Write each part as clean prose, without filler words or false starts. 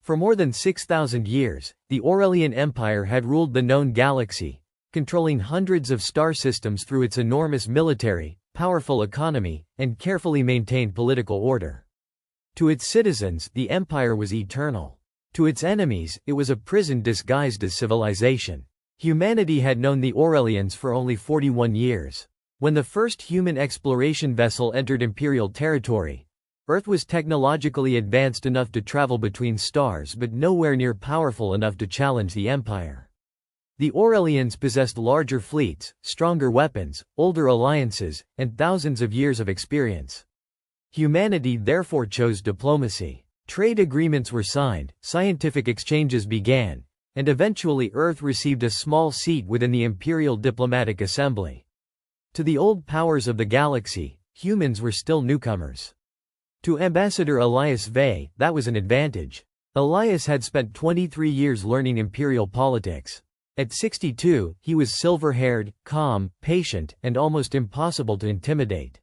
For more than 6,000 years, the Aurelian Empire had ruled the known galaxy, controlling hundreds of star systems through its enormous military, powerful economy, and carefully maintained political order. To its citizens, the empire was eternal. To its enemies, it was a prison disguised as civilization. Humanity had known the Aurelians for only 41 years. When the first human exploration vessel entered Imperial territory, Earth was technologically advanced enough to travel between stars but nowhere near powerful enough to challenge the Empire. The Aurelians possessed larger fleets, stronger weapons, older alliances, and thousands of years of experience. Humanity therefore chose diplomacy. Trade agreements were signed, scientific exchanges began, and eventually Earth received a small seat within the Imperial Diplomatic Assembly. To the old powers of the galaxy, humans were still newcomers. To Ambassador Elias Vey, that was an advantage. Elias had spent 23 years learning imperial politics. At 62, he was silver-haired, calm, patient, and almost impossible to intimidate.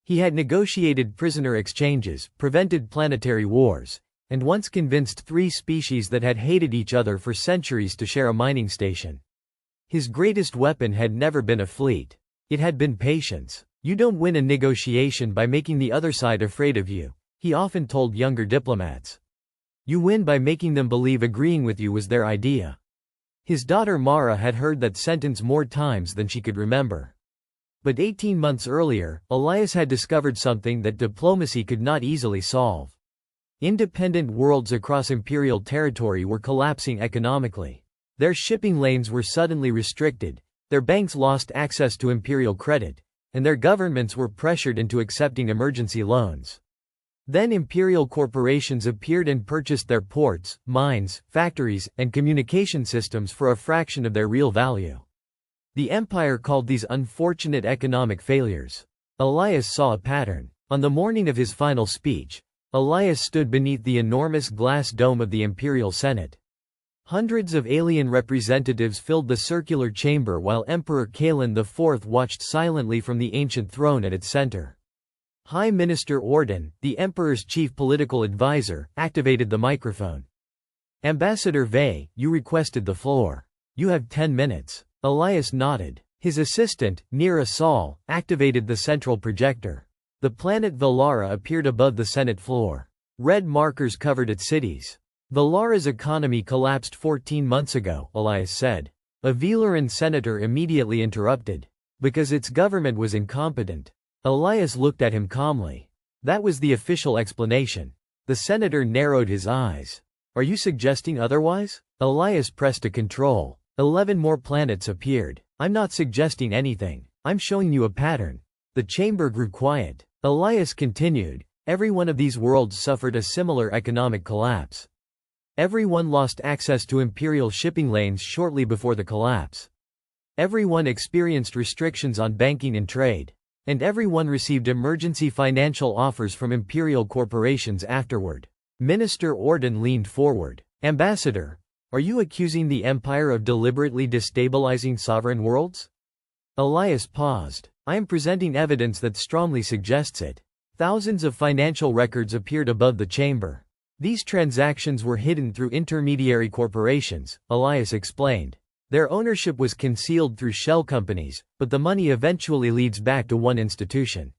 He had negotiated prisoner exchanges, prevented planetary wars, and once convinced 3 species that had hated each other for centuries to share a mining station. His greatest weapon had never been a fleet. It had been patience. You don't win a negotiation by making the other side afraid of you, he often told younger diplomats. You win by making them believe agreeing with you was their idea. His daughter Mara had heard that sentence more times than she could remember. But 18 months earlier, Elias had discovered something that diplomacy could not easily solve. Independent worlds across imperial territory were collapsing economically. Their shipping lanes were suddenly restricted, their banks lost access to imperial credit, and their governments were pressured into accepting emergency loans. Then imperial corporations appeared and purchased their ports, mines, factories, and communication systems for a fraction of their real value. The empire called these unfortunate economic failures. Elias saw a pattern. On the morning of his final speech, Elias stood beneath the enormous glass dome of the Imperial Senate. Hundreds of alien representatives filled the circular chamber while Emperor Kalen IV watched silently from the ancient throne at its center. High Minister Orden, the emperor's chief political advisor, activated the microphone. Ambassador Vey, you requested the floor. You have 10 minutes. Elias nodded. His assistant, Nira Saul, activated the central projector. The planet Velara appeared above the Senate floor. Red markers covered its cities. Velara's economy collapsed 14 months ago, Elias said. A Velaran senator immediately interrupted. Because its government was incompetent. Elias looked at him calmly. That was the official explanation. The senator narrowed his eyes. Are you suggesting otherwise? Elias pressed a control. 11 more planets appeared. I'm not suggesting anything. I'm showing you a pattern. The chamber grew quiet. Elias continued. Every one of these worlds suffered a similar economic collapse. Everyone lost access to imperial shipping lanes shortly before the collapse. Everyone experienced restrictions on banking and trade. And everyone received emergency financial offers from imperial corporations afterward. Minister Orden leaned forward. Ambassador, are you accusing the empire of deliberately destabilizing sovereign worlds? Elias paused. I am presenting evidence that strongly suggests it. Thousands of financial records appeared above the chamber. These transactions were hidden through intermediary corporations, Elias explained. Their ownership was concealed through shell companies, but the money eventually leads back to one institution.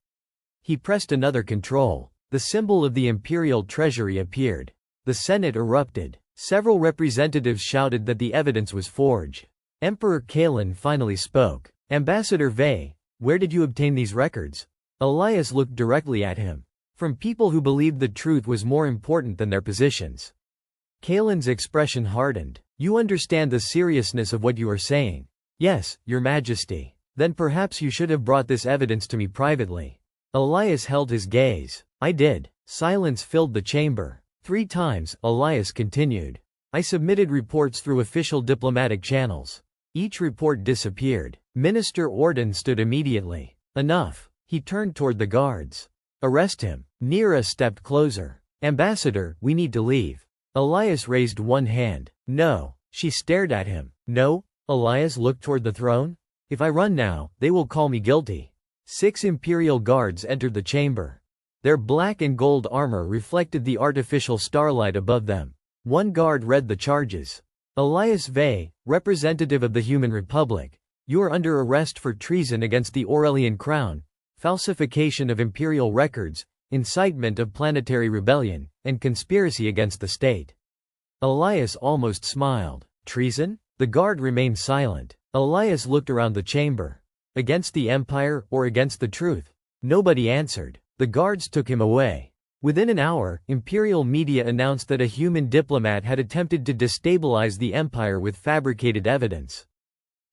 He pressed another control. The symbol of the imperial treasury appeared. The Senate erupted. Several representatives shouted that the evidence was forged. Emperor Kalen finally spoke. Ambassador Vey, where did you obtain these records? Elias looked directly at him. From people who believed the truth was more important than their positions. Kalen's expression hardened. You understand the seriousness of what you are saying. Yes, Your Majesty. Then perhaps you should have brought this evidence to me privately. Elias held his gaze. I did. Silence filled the chamber. 3 times, Elias continued. I submitted reports through official diplomatic channels. Each report disappeared. Minister Orden stood immediately. Enough. He turned toward the guards. Arrest him. Nira stepped closer. Ambassador, we need to leave. Elias raised one hand. No. She stared at him. No? Elias looked toward the throne. If I run now, they will call me guilty. 6 imperial guards entered the chamber. Their black and gold armor reflected the artificial starlight above them. One guard read the charges. Elias Vey, representative of the Human Republic, you are under arrest for treason against the Aurelian crown, falsification of imperial records, incitement of planetary rebellion, and conspiracy against the state. Elias almost smiled. Treason? The guard remained silent. Elias looked around the chamber. Against the Empire or against the truth? Nobody answered. The guards took him away. Within an hour, Imperial media announced that a human diplomat had attempted to destabilize the Empire with fabricated evidence.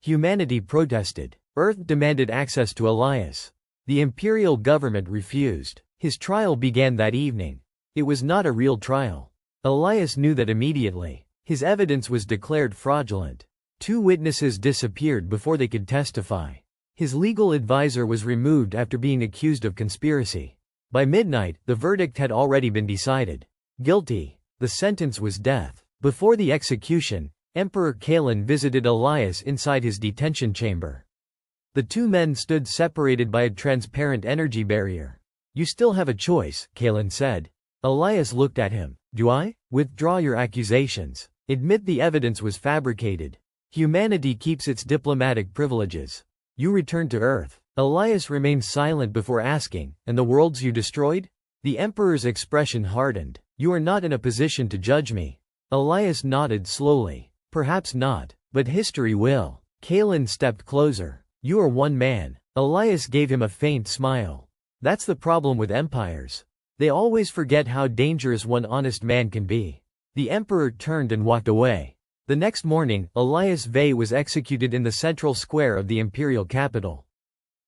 Humanity protested. Earth demanded access to Elias. The Imperial government refused. His trial began that evening. It was not a real trial. Elias knew that immediately. His evidence was declared fraudulent. 2 witnesses disappeared before they could testify. His legal advisor was removed after being accused of conspiracy. By midnight, the verdict had already been decided. Guilty. The sentence was death. Before the execution, Emperor Kalen visited Elias inside his detention chamber. The 2 men stood separated by a transparent energy barrier. You still have a choice, Kalen said. Elias looked at him. Do I? Withdraw your accusations. Admit the evidence was fabricated. Humanity keeps its diplomatic privileges. You return to Earth. Elias remained silent before asking, and the worlds you destroyed? The Emperor's expression hardened. You are not in a position to judge me. Elias nodded slowly. Perhaps not, but history will. Kalen stepped closer. You are one man. Elias gave him a faint smile. That's the problem with empires. They always forget how dangerous one honest man can be. The Emperor turned and walked away. The next morning, Elias Vey was executed in the central square of the imperial capital.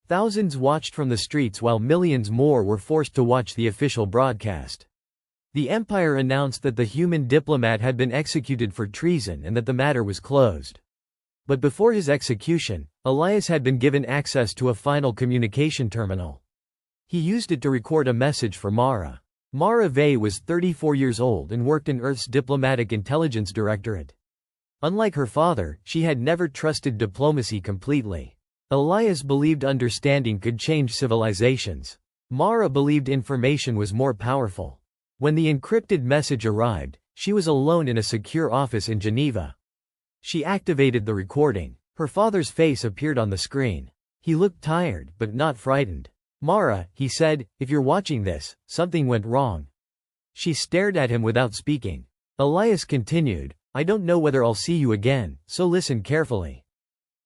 Thousands watched from the streets while millions more were forced to watch the official broadcast. The Empire announced that the human diplomat had been executed for treason and that the matter was closed. But before his execution, Elias had been given access to a final communication terminal. He used it to record a message for Mara. Mara Vey was 34 years old and worked in Earth's Diplomatic Intelligence Directorate. Unlike her father, she had never trusted diplomacy completely. Elias believed understanding could change civilizations. Mara believed information was more powerful. When the encrypted message arrived, she was alone in a secure office in Geneva. She activated the recording. Her father's face appeared on the screen. He looked tired, but not frightened. Mara, he said, if you're watching this, something went wrong. She stared at him without speaking. Elias continued, I don't know whether I'll see you again, so listen carefully.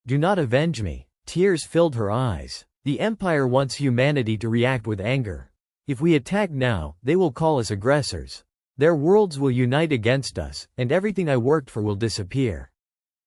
Do not avenge me. Tears filled her eyes. The Empire wants humanity to react with anger. If we attack now, they will call us aggressors. Their worlds will unite against us, and everything I worked for will disappear.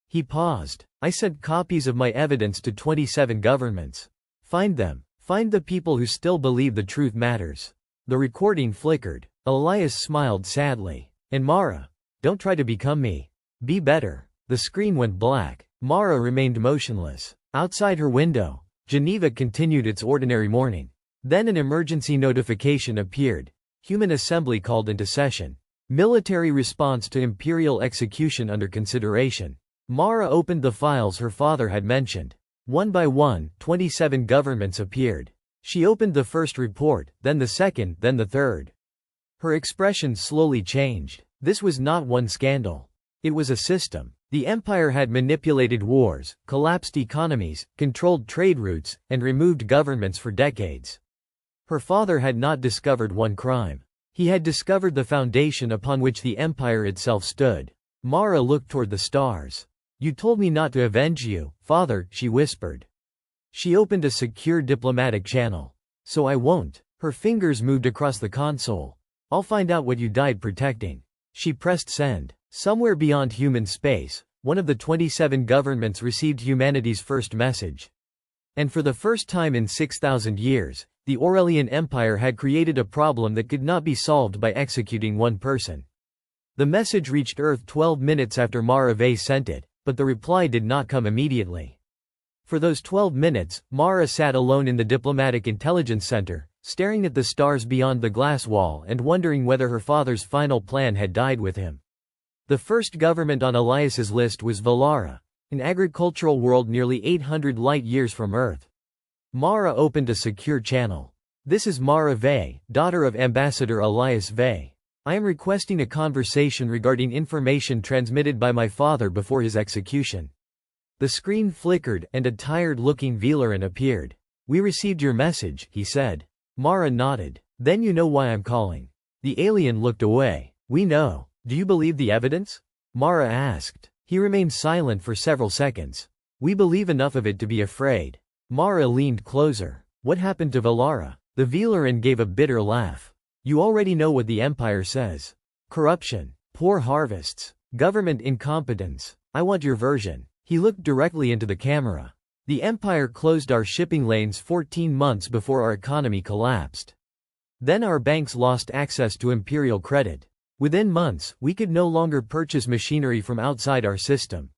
He paused. I sent copies of my evidence to 27 governments. Find them. Find the people who still believe the truth matters. The recording flickered. Elias smiled sadly. And Mara? Don't try to become me. Be better. The screen went black. Mara remained motionless. Outside her window, Geneva continued its ordinary morning. Then an emergency notification appeared. Human assembly called into session. Military response to imperial execution under consideration. Mara opened the files her father had mentioned. One by one, 27 governments appeared. She opened the first report, then the second, then the third. Her expression slowly changed. This was not one scandal. It was a system. The Empire had manipulated wars, collapsed economies, controlled trade routes, and removed governments for decades. Her father had not discovered one crime. He had discovered the foundation upon which the Empire itself stood. Mara looked toward the stars. You told me not to avenge you, father, she whispered. She opened a secure diplomatic channel. So I won't. Her fingers moved across the console. I'll find out what you died protecting. She pressed send. Somewhere beyond human space, one of the 27 governments received humanity's first message. And for the first time in 6,000 years, the Aurelian Empire had created a problem that could not be solved by executing one person. The message reached Earth 12 minutes after Mara Vey sent it, but the reply did not come immediately. For those 12 minutes, Mara sat alone in the Diplomatic Intelligence Center, staring at the stars beyond the glass wall and wondering whether her father's final plan had died with him. The first government on Elias's list was Valara, an agricultural world nearly 800 light-years from Earth. Mara opened a secure channel. This is Mara Vey, daughter of Ambassador Elias Vey. I am requesting a conversation regarding information transmitted by my father before his execution. The screen flickered, and a tired-looking Velaran appeared. We received your message, he said. Mara nodded. Then you know why I'm calling. The alien looked away. We know. Do you believe the evidence? Mara asked. He remained silent for several seconds. We believe enough of it to be afraid. Mara leaned closer. What happened to Valara? The Velaran gave a bitter laugh. You already know what the Empire says. Corruption, poor harvests, government incompetence. I want your version. He looked directly into the camera. The Empire closed our shipping lanes 14 months before our economy collapsed. Then our banks lost access to Imperial credit. Within months, we could no longer purchase machinery from outside our system.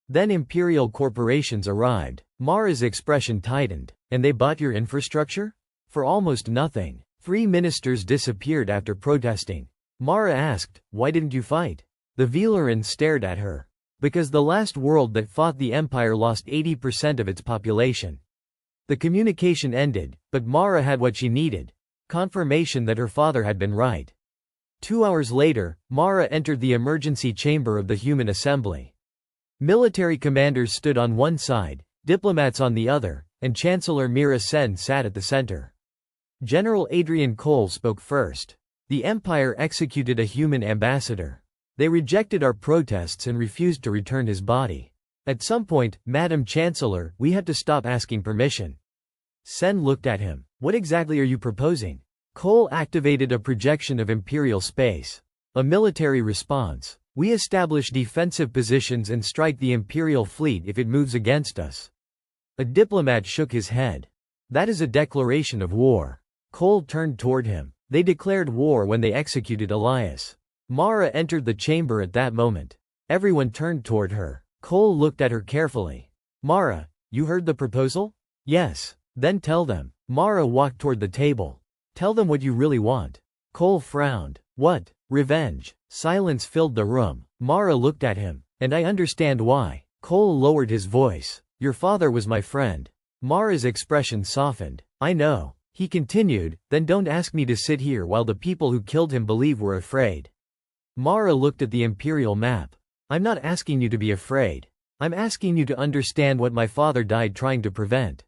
Then Imperial corporations arrived. Mara's expression tightened. And they bought your infrastructure? For almost nothing. 3 ministers disappeared after protesting. Mara asked, why didn't you fight? The Velaran stared at her. Because the last world that fought the Empire lost 80% of its population. The communication ended, but Mara had what she needed. Confirmation that her father had been right. 2 hours later, Mara entered the emergency chamber of the Human Assembly. Military commanders stood on one side, diplomats on the other, and Chancellor Mira Sen sat at the center. General Adrian Cole spoke first. The Empire executed a human ambassador. They rejected our protests and refused to return his body. At some point, Madam Chancellor, we had to stop asking permission. Sen looked at him. What exactly are you proposing? Cole activated a projection of Imperial space. A military response. We establish defensive positions and strike the Imperial fleet if it moves against us. A diplomat shook his head. That is a declaration of war. Cole turned toward him. They declared war when they executed Elias. Mara entered the chamber at that moment. Everyone turned toward her. Cole looked at her carefully. Mara, you heard the proposal? Yes. Then tell them. Mara walked toward the table. Tell them what you really want. Cole frowned. What? Revenge. Silence filled the room. Mara looked at him. And I understand why. Cole lowered his voice. Your father was my friend. Mara's expression softened. I know. He continued, then don't ask me to sit here while the people who killed him believe we're afraid. Mara looked at the Imperial map. I'm not asking you to be afraid. I'm asking you to understand what my father died trying to prevent.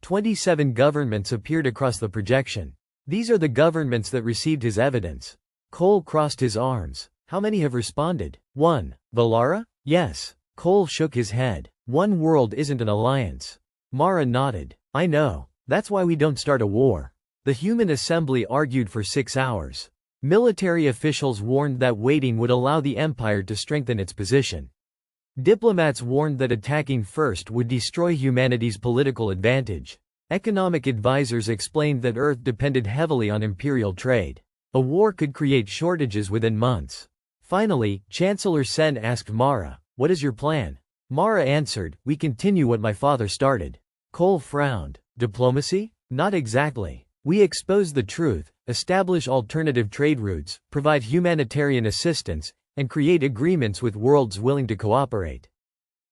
27 governments appeared across the projection. These are the governments that received his evidence. Cole crossed his arms. How many have responded? 1. Valara? Yes. Cole shook his head. One world isn't an alliance. Mara nodded. I know. That's why we don't start a war. The Human Assembly argued for 6 hours. Military officials warned that waiting would allow the Empire to strengthen its position. Diplomats warned that attacking first would destroy humanity's political advantage. Economic advisors explained that Earth depended heavily on Imperial trade. A war could create shortages within months. Finally, Chancellor Sen asked Mara, what is your plan? Mara answered, we continue what my father started. Cole frowned. Diplomacy? Not exactly. We expose the truth, establish alternative trade routes, provide humanitarian assistance, and create agreements with worlds willing to cooperate.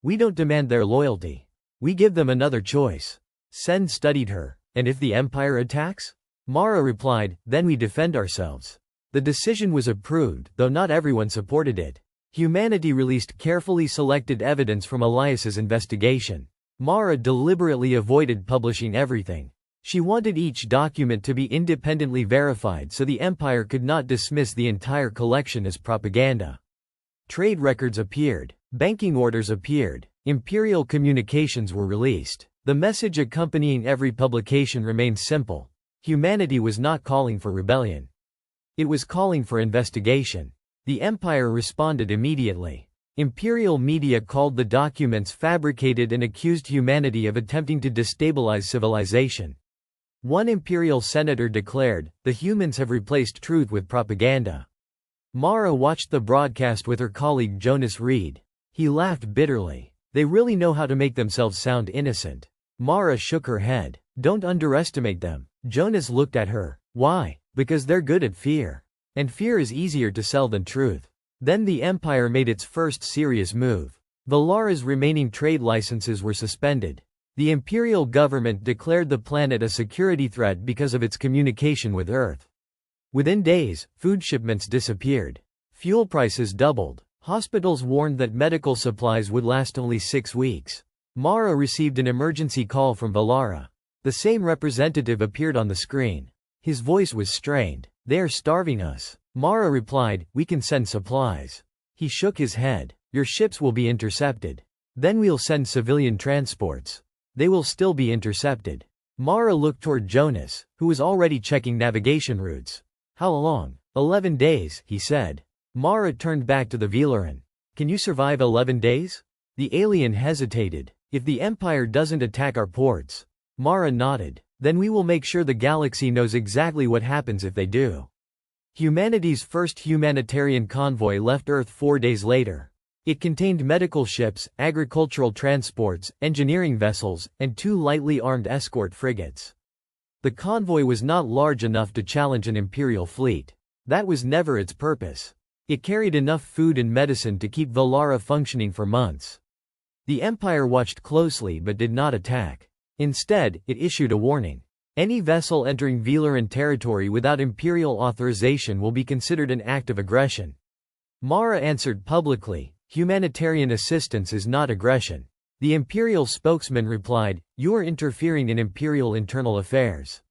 We don't demand their loyalty. We give them another choice. Sen studied her. And if the Empire attacks? Mara replied, then we defend ourselves. The decision was approved, though not everyone supported it. Humanity released carefully selected evidence from Elias's investigation. Mara deliberately avoided publishing everything. She wanted each document to be independently verified so the Empire could not dismiss the entire collection as propaganda. Trade records appeared. Banking orders appeared. Imperial communications were released. The message accompanying every publication remained simple. Humanity was not calling for rebellion. It was calling for investigation. The Empire responded immediately. Imperial media called the documents fabricated and accused humanity of attempting to destabilize civilization. One Imperial senator declared, the humans have replaced truth with propaganda. Mara watched the broadcast with her colleague Jonas Reed. He laughed bitterly. They really know how to make themselves sound innocent. Mara shook her head. Don't underestimate them. Jonas looked at her. Why? Because they're good at fear. And fear is easier to sell than truth. Then the Empire made its first serious move. Valara's remaining trade licenses were suspended. The Imperial government declared the planet a security threat because of its communication with Earth. Within days, food shipments disappeared. Fuel prices doubled. Hospitals warned that medical supplies would last only 6 weeks. Mara received an emergency call from Valara. The same representative appeared on the screen. His voice was strained. "They are starving us." Mara replied, "We can send supplies." He shook his head. "Your ships will be intercepted. Then we'll send civilian transports. They will still be intercepted." Mara looked toward Jonas, who was already checking navigation routes. "How long?" 11 days, he said. Mara turned back to the Velaran. "Can you survive 11 days?" The alien hesitated. "If the Empire doesn't attack our ports." Mara nodded. "Then we will make sure the galaxy knows exactly what happens if they do." Humanity's first humanitarian convoy left Earth 4 days later. It contained medical ships, agricultural transports, engineering vessels, and 2 lightly armed escort frigates. The convoy was not large enough to challenge an Imperial fleet. That was never its purpose. It carried enough food and medicine to keep Valara functioning for months. The Empire watched closely but did not attack. Instead, it issued a warning. Any vessel entering Velaran territory without Imperial authorization will be considered an act of aggression. Mara answered publicly, "Humanitarian assistance is not aggression." The Imperial spokesman replied, "You are interfering in Imperial internal affairs."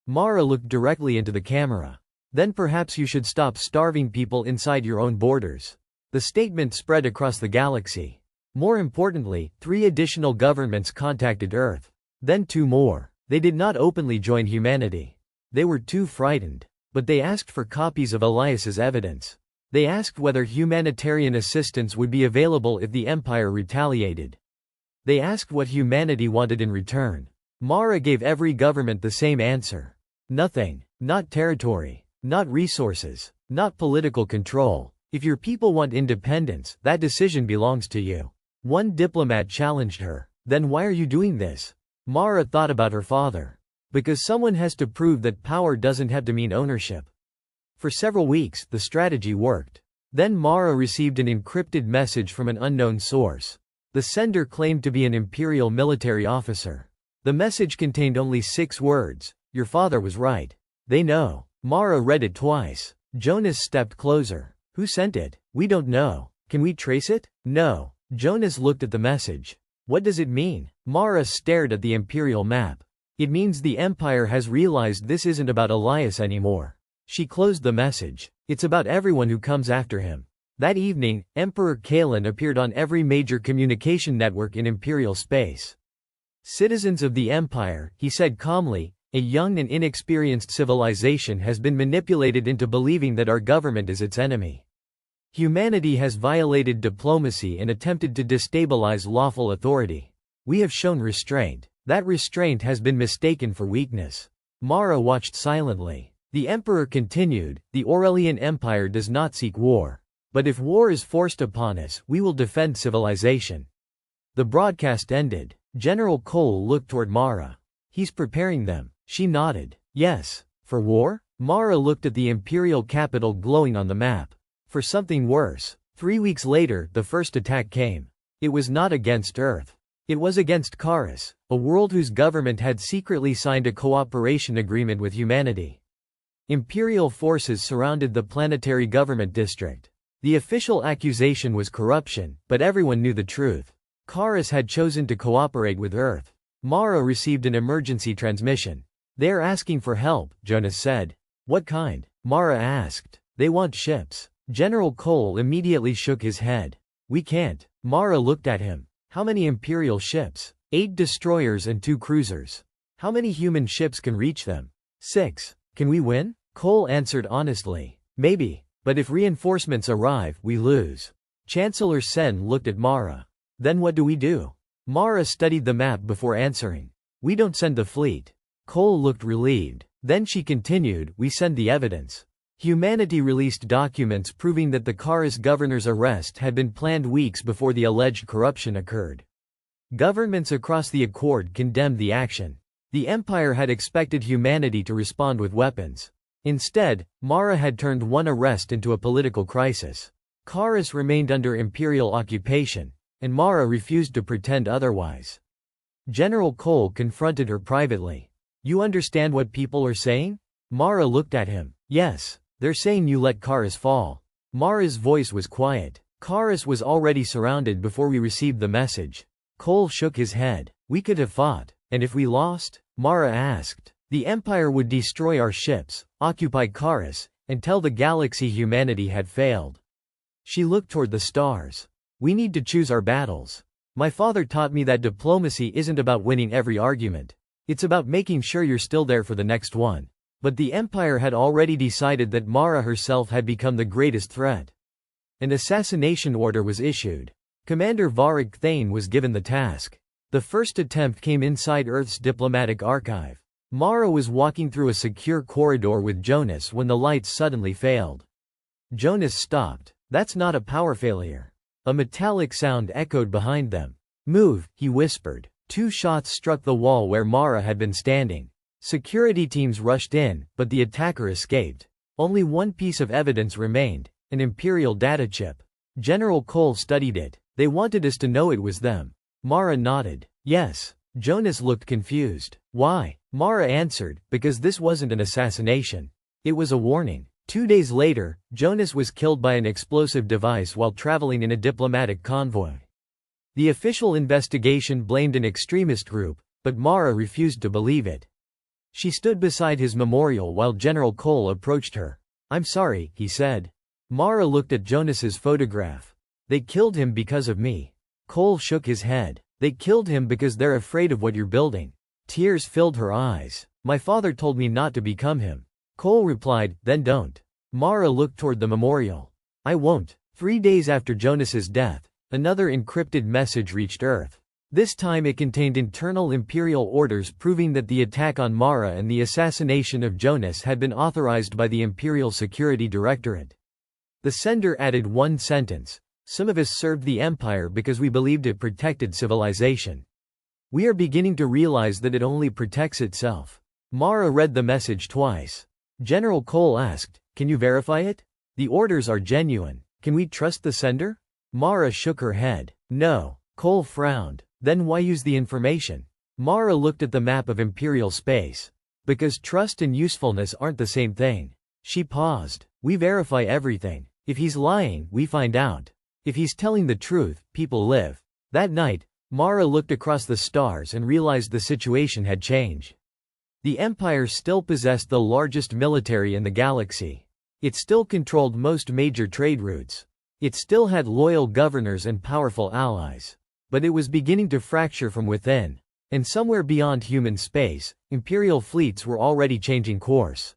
Mara looked directly into the camera. "Then perhaps you should stop starving people inside your own borders." The statement spread across the galaxy. More importantly, 3 additional governments contacted Earth. Then 2 more. They did not openly join humanity. They were too frightened. But they asked for copies of Elias's evidence. They asked whether humanitarian assistance would be available if the Empire retaliated. They asked what humanity wanted in return. Mara gave every government the same answer. Nothing. Not territory. Not resources. Not political control. If your people want independence, that decision belongs to you. One diplomat challenged her. "Then why are you doing this?" Mara thought about her father. "Because someone has to prove that power doesn't have to mean ownership." For several weeks, the strategy worked. Then Mara received an encrypted message from an unknown source. The sender claimed to be an Imperial military officer. The message contained only 6 words. "Your father was right. They know." Mara read it twice. Jonas stepped closer. "Who sent it?" "We don't know." "Can we trace it?" "No." Jonas looked at the message. "What does it mean?" Mara stared at the Imperial map. "It means the Empire has realized this isn't about Elias anymore." She closed the message. "It's about everyone who comes after him." That evening, Emperor Kalen appeared on every major communication network in Imperial space. "Citizens of the Empire," he said calmly, "a young and inexperienced civilization has been manipulated into believing that our government is its enemy. Humanity has violated diplomacy and attempted to destabilize lawful authority. We have shown restraint. That restraint has been mistaken for weakness." Mara watched silently. The Emperor continued, "The Aurelian Empire does not seek war. But if war is forced upon us, we will defend civilization." The broadcast ended. General Cole looked toward Mara. "He's preparing them." She nodded. "Yes. For war?" Mara looked at the Imperial capital glowing on the map. "For something worse." 3 weeks later, the first attack came. It was not against Earth. It was against Karis, a world whose government had secretly signed a cooperation agreement with humanity. Imperial forces surrounded the planetary government district. The official accusation was corruption, but everyone knew the truth. Karis had chosen to cooperate with Earth. Mara received an emergency transmission. "They're asking for help," Jonas said. "What kind?" Mara asked. "They want ships." General Cole immediately shook his head. "We can't." Mara looked at him. "How many Imperial ships?" 8 destroyers and 2 cruisers. "How many human ships can reach them?" 6. "Can we win?" Cole answered honestly. "Maybe. But if reinforcements arrive, we lose." Chancellor Sen looked at Mara. "Then what do we do?" Mara studied the map before answering. "We don't send the fleet." Cole looked relieved. Then she continued, "We send the evidence." Humanity released documents proving that the Karis governor's arrest had been planned weeks before the alleged corruption occurred. Governments across the Accord condemned the action. The Empire had expected humanity to respond with weapons. Instead, Mara had turned one arrest into a political crisis. Karis remained under Imperial occupation, and Mara refused to pretend otherwise. General Cole confronted her privately. "You understand what people are saying?" Mara looked at him. Yes, they're saying you let Karis fall. Mara's voice was quiet. Karis was already surrounded before we received the message. Cole shook his head. We could have fought. And if we lost? Mara asked. The Empire would destroy our ships, occupy Karis, and tell the galaxy humanity had failed. She looked toward the stars. We need to choose our battles. My father taught me that diplomacy isn't about winning every argument. It's about making sure you're still there for the next one. But the Empire had already decided that Mara herself had become the greatest threat. An assassination order was issued. Commander Varric Thane was given the task. The first attempt came inside Earth's diplomatic archive. Mara was walking through a secure corridor with Jonas when the lights suddenly failed. Jonas stopped. That's not a power failure. A metallic sound echoed behind them. Move, he whispered. 2 shots struck the wall where Mara had been standing. Security teams rushed in, but the attacker escaped. Only one piece of evidence remained, an Imperial data chip. General Cole studied it. They wanted us to know it was them. Mara nodded. Yes. Jonas looked confused. Why? Mara answered, because this wasn't an assassination. It was a warning. 2 days later, Jonas was killed by an explosive device while traveling in a diplomatic convoy. The official investigation blamed an extremist group, but Mara refused to believe it. She stood beside his memorial while General Cole approached her. I'm sorry, he said. Mara looked at Jonas's photograph. They killed him because of me. Cole shook his head. They killed him because they're afraid of what you're building. Tears filled her eyes. My father told me not to become him. Cole replied, then don't. Mara looked toward the memorial. I won't. 3 days after Jonas's death, another encrypted message reached Earth. This time it contained internal Imperial orders proving that the attack on Mara and the assassination of Jonas had been authorized by the Imperial Security Directorate. The sender added one sentence. Some of us served the Empire because we believed it protected civilization. We are beginning to realize that it only protects itself. Mara read the message twice. General Cole asked, can you verify it? The orders are genuine. Can we trust the sender? Mara shook her head. No. Cole frowned. Then why use the information? Mara looked at the map of Imperial space. Because trust and usefulness aren't the same thing. She paused. We verify everything. If he's lying, we find out. If he's telling the truth, people live. That night, Mara looked across the stars and realized the situation had changed. The Empire still possessed the largest military in the galaxy. It still controlled most major trade routes. It still had loyal governors and powerful allies. But it was beginning to fracture from within. And somewhere beyond human space, Imperial fleets were already changing course.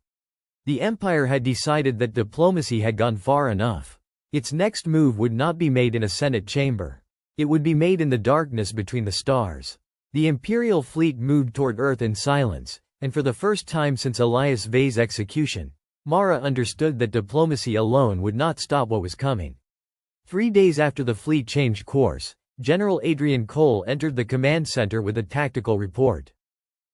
The Empire had decided that diplomacy had gone far enough. Its next move would not be made in a Senate chamber. It would be made in the darkness between the stars. The Imperial fleet moved toward Earth in silence, and for the first time since Elias Vay's execution, Mara understood that diplomacy alone would not stop what was coming. 3 days after the fleet changed course, General Adrian Cole entered the command center with a tactical report.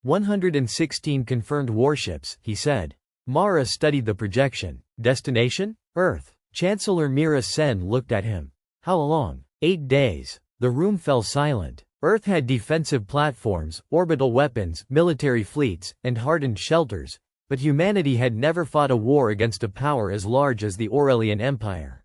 116 confirmed warships, he said. Mara studied the projection. Destination? Earth. Chancellor Mira Sen looked at him. How long? 8 days. The room fell silent. Earth had defensive platforms, orbital weapons, military fleets, and hardened shelters, but humanity had never fought a war against a power as large as the Aurelian Empire.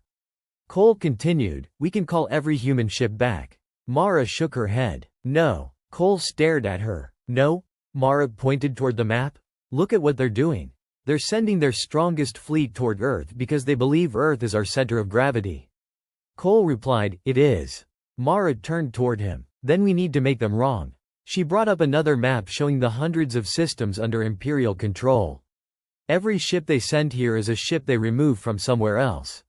Cole continued, we can call every human ship back. Mara shook her head. No. Cole stared at her. No? Mara pointed toward the map. Look at what they're doing. They're sending their strongest fleet toward Earth because they believe Earth is our center of gravity. Cole replied, it is. Mara turned toward him. Then we need to make them wrong. She brought up another map showing the hundreds of systems under Imperial control. Every ship they send here is a ship they remove from somewhere else.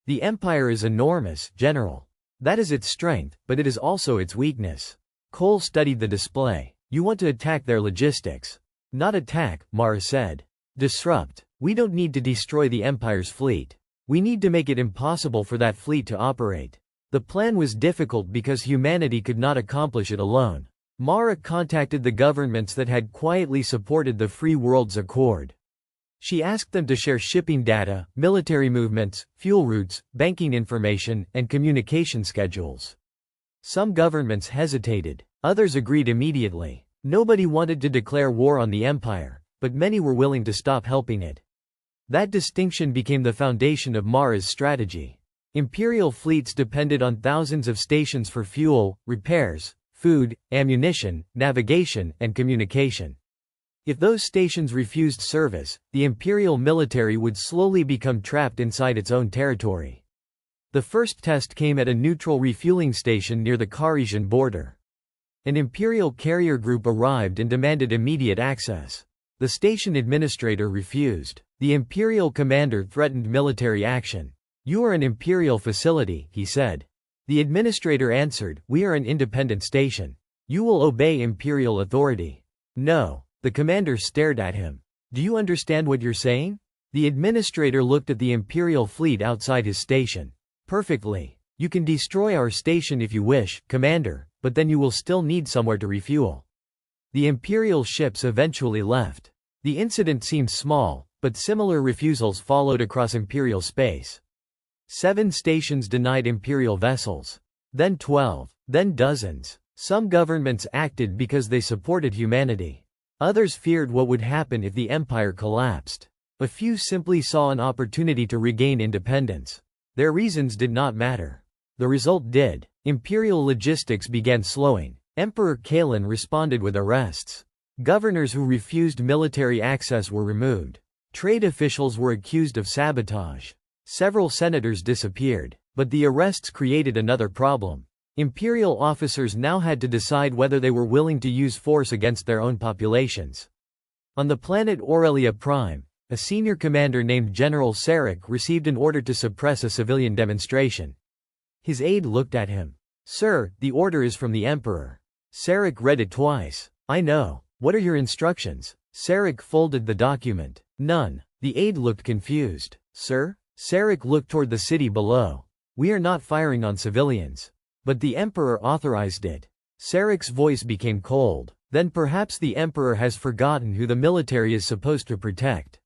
The Empire is enormous, General. That is its strength, but it is also its weakness. Cole studied the display. You want to attack their logistics. Not attack, Mara said. Disrupt. We don't need to destroy the Empire's fleet. We need to make it impossible for that fleet to operate. The plan was difficult because humanity could not accomplish it alone. Mara contacted the governments that had quietly supported the Free Worlds Accord. She asked them to share shipping data, military movements, fuel routes, banking information, and communication schedules. Some governments hesitated. Others agreed immediately. Nobody wanted to declare war on the Empire, but many were willing to stop helping it. That distinction became the foundation of Mara's strategy. Imperial fleets depended on thousands of stations for fuel, repairs, food, ammunition, navigation, and communication. If those stations refused service, the Imperial military would slowly become trapped inside its own territory. The first test came at a neutral refueling station near the Carisian border. An Imperial carrier group arrived and demanded immediate access. The station administrator refused. The Imperial commander threatened military action. "You are an Imperial facility," he said. The administrator answered, "We are an independent station. You will obey Imperial authority." "No." The commander stared at him. "Do you understand what you're saying?" The administrator looked at the Imperial fleet outside his station. "Perfectly. You can destroy our station if you wish, Commander, but then you will still need somewhere to refuel." The Imperial ships eventually left. The incident seemed small, but similar refusals followed across Imperial space. 7 stations denied Imperial vessels. Then 12. Then dozens. Some governments acted because they supported humanity. Others feared what would happen if the empire collapsed. A few simply saw an opportunity to regain independence. Their reasons did not matter. The result did. Imperial logistics began slowing. Emperor Kalen responded with arrests. Governors who refused military access were removed. Trade officials were accused of sabotage. Several senators disappeared. But the arrests created another problem. Imperial officers now had to decide whether they were willing to use force against their own populations. On the planet Aurelia Prime, a senior commander named General Sarek received an order to suppress a civilian demonstration. His aide looked at him. "Sir, the order is from the Emperor." Sarek read it twice. "I know. What are your instructions?" Sarek folded the document. "None." The aide looked confused. "Sir?" Sarek looked toward the city below. "We are not firing on civilians." "But the Emperor authorized it." Sarek's voice became cold. "Then perhaps the Emperor has forgotten who the military is supposed to protect."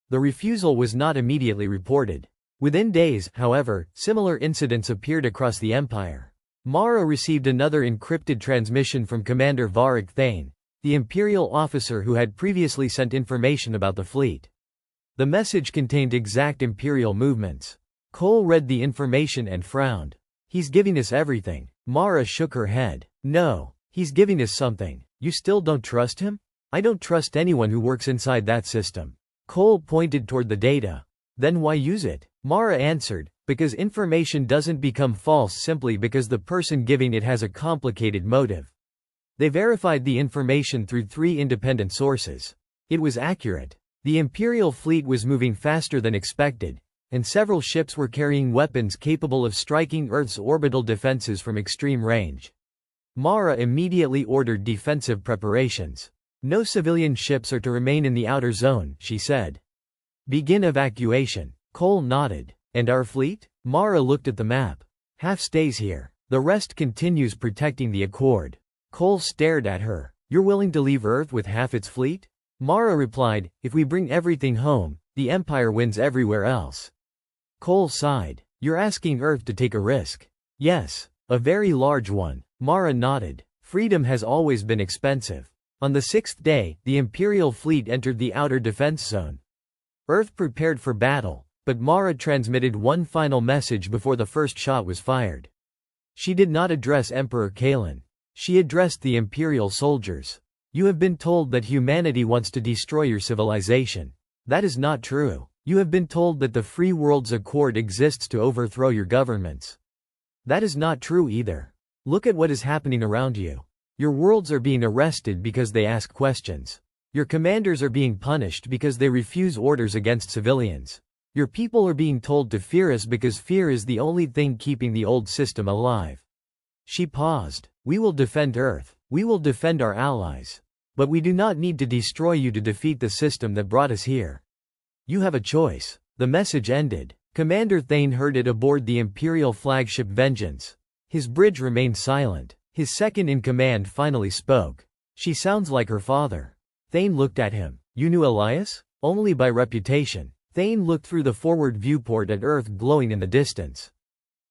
The refusal was not immediately reported. Within days, however, similar incidents appeared across the Empire. Mara received another encrypted transmission from Commander Varric Thane, the Imperial officer who had previously sent information about the fleet. The message contained exact Imperial movements. Cole read the information and frowned. "He's giving us everything." Mara shook her head. "No, he's giving us something. You still don't trust him?" "I don't trust anyone who works inside that system." Cole pointed toward the data. "Then why use it?" Mara answered, "Because information doesn't become false simply because the person giving it has a complicated motive." They verified the information through 3 independent sources. It was accurate. The Imperial fleet was moving faster than expected, and several ships were carrying weapons capable of striking Earth's orbital defenses from extreme range. Mara immediately ordered defensive preparations. "No civilian ships are to remain in the outer zone," she said. "Begin evacuation." Cole nodded. "And our fleet?" Mara looked at the map. "Half stays here. The rest continues protecting the Accord." Cole stared at her. "You're willing to leave Earth with half its fleet?" Mara replied, "If we bring everything home, the Empire wins everywhere else." Cole sighed. "You're asking Earth to take a risk." "Yes, a very large one." Mara nodded. "Freedom has always been expensive." On the 6th day, the Imperial fleet entered the outer defense zone. Earth prepared for battle, but Mara transmitted one final message before the first shot was fired. She did not address Emperor Kalen. She addressed the Imperial soldiers. "You have been told that humanity wants to destroy your civilization. That is not true. You have been told that the Free Worlds Accord exists to overthrow your governments. That is not true either. Look at what is happening around you. Your worlds are being arrested because they ask questions. Your commanders are being punished because they refuse orders against civilians. Your people are being told to fear us because fear is the only thing keeping the old system alive." She paused. "We will defend Earth. We will defend our allies. But we do not need to destroy you to defeat the system that brought us here. You have a choice." The message ended. Commander Thane heard it aboard the Imperial flagship Vengeance. His bridge remained silent. His second-in-command finally spoke. "She sounds like her father." Thane looked at him. "You knew Elias?" "Only by reputation." Thane looked through the forward viewport at Earth glowing in the distance.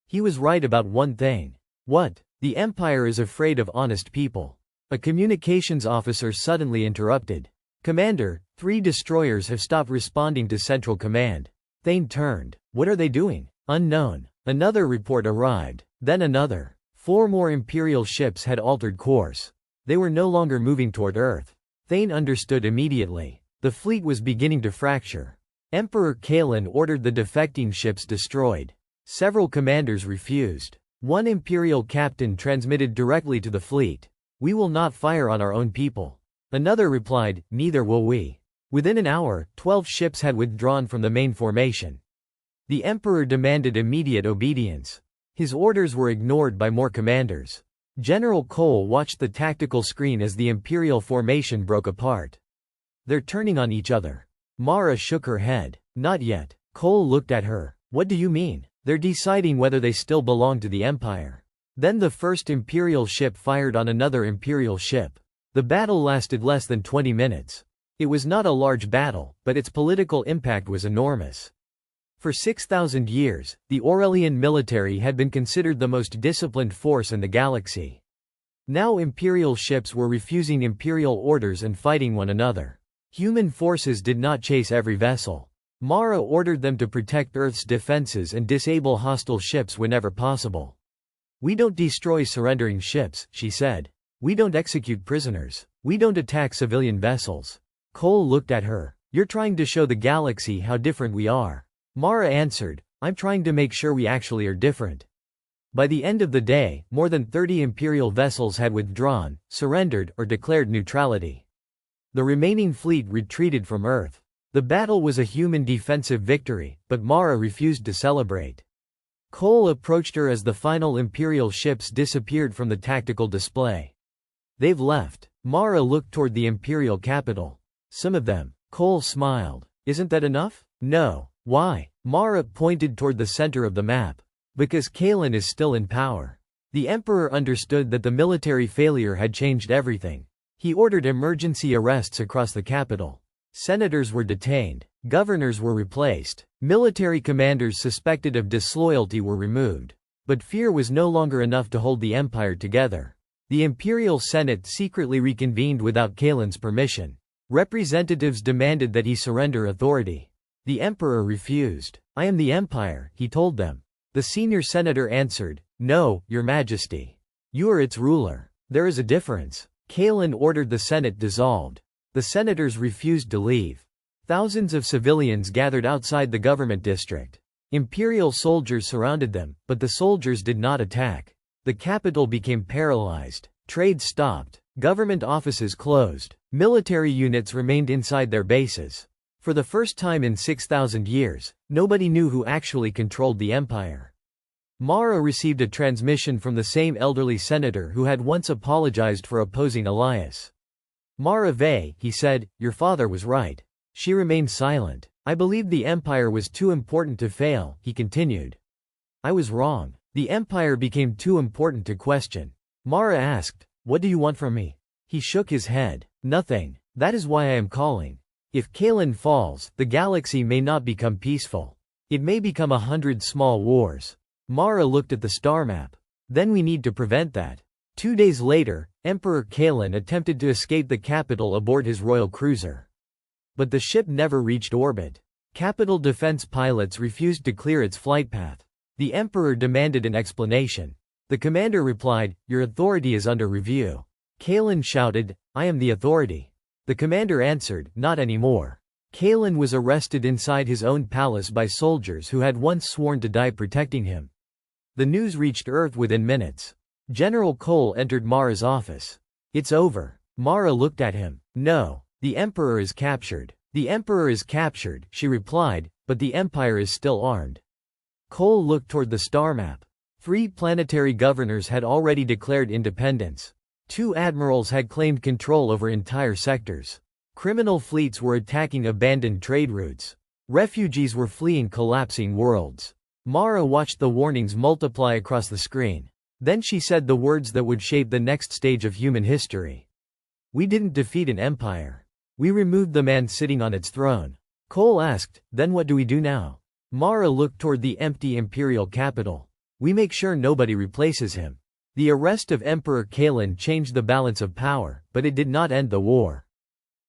"He was right about one thing." "What?" "The Empire is afraid of honest people." A communications officer suddenly interrupted. Commander, 3 destroyers have stopped responding to Central Command. Thane turned. What are they doing? Unknown. Another report arrived. Then another. 4 more Imperial ships had altered course. They were no longer moving toward Earth. Thane understood immediately. The fleet was beginning to fracture. Emperor Kalen ordered the defecting ships destroyed. Several commanders refused. One Imperial captain transmitted directly to the fleet. We will not fire on our own people. Another replied, neither will we. Within an hour, 12 ships had withdrawn from the main formation. The Emperor demanded immediate obedience. His orders were ignored by more commanders. General Cole watched the tactical screen as the Imperial formation broke apart. They're turning on each other. Mara shook her head. Not yet. Cole looked at her. What do you mean? They're deciding whether they still belong to the Empire. Then the first Imperial ship fired on another Imperial ship. The battle lasted less than 20 minutes. It was not a large battle, but its political impact was enormous. For 6,000 years, the Aurelian military had been considered the most disciplined force in the galaxy. Now Imperial ships were refusing Imperial orders and fighting one another. Human forces did not chase every vessel. Mara ordered them to protect Earth's defenses and disable hostile ships whenever possible. We don't destroy surrendering ships, she said. We don't execute prisoners. We don't attack civilian vessels. Cole looked at her. You're trying to show the galaxy how different we are. Mara answered, I'm trying to make sure we actually are different. By the end of the day, more than 30 Imperial vessels had withdrawn, surrendered, or declared neutrality. The remaining fleet retreated from Earth. The battle was a human defensive victory, but Mara refused to celebrate. Cole approached her as the final Imperial ships disappeared from the tactical display. They've left. Mara looked toward the Imperial capital. Some of them. Cole smiled. Isn't that enough? No. Why? Mara pointed toward the center of the map. Because Kalen is still in power. The Emperor understood that the military failure had changed everything. He ordered emergency arrests across the capital. Senators were detained. Governors were replaced. Military commanders suspected of disloyalty were removed. But fear was no longer enough to hold the empire together. The Imperial Senate secretly reconvened without Kalen's permission. Representatives demanded that he surrender authority. The Emperor refused. I am the Empire, he told them. The senior senator answered, No, Your Majesty. You are its ruler. There is a difference. Kalen ordered the Senate dissolved. The senators refused to leave. Thousands of civilians gathered outside the government district. Imperial soldiers surrounded them, but the soldiers did not attack. The capital became paralyzed. Trade stopped. Government offices closed. Military units remained inside their bases. For the first time in 6,000 years, nobody knew who actually controlled the empire. Mara received a transmission from the same elderly senator who had once apologized for opposing Elias. Mara Vey, he said, your father was right. She remained silent. I believed the empire was too important to fail, he continued. I was wrong. The empire became too important to question. Mara asked, what do you want from me? He shook his head. Nothing. That is why I am calling. If Kalen falls, the galaxy may not become peaceful. It may become 100 small wars. Mara looked at the star map. Then we need to prevent that. 2 days later, Emperor Kalen attempted to escape the capital aboard his royal cruiser. But the ship never reached orbit. Capital defense pilots refused to clear its flight path. The Emperor demanded an explanation. The commander replied, your authority is under review. Kalen shouted, I am the authority. The commander answered, not anymore. Kalen was arrested inside his own palace by soldiers who had once sworn to die protecting him. The news reached Earth within minutes. General Cole entered Mara's office. It's over. Mara looked at him. No. The Emperor is captured. The Emperor is captured, she replied, but the Empire is still armed. Cole looked toward the star map. 3 planetary governors had already declared independence. 2 admirals had claimed control over entire sectors. Criminal fleets were attacking abandoned trade routes. Refugees were fleeing collapsing worlds. Mara watched the warnings multiply across the screen. Then she said the words that would shape the next stage of human history. We didn't defeat an empire. We removed the man sitting on its throne. Cole asked, then what do we do now? Mara looked toward the empty imperial capital. We make sure nobody replaces him. The arrest of Emperor Kalen changed the balance of power, but it did not end the war.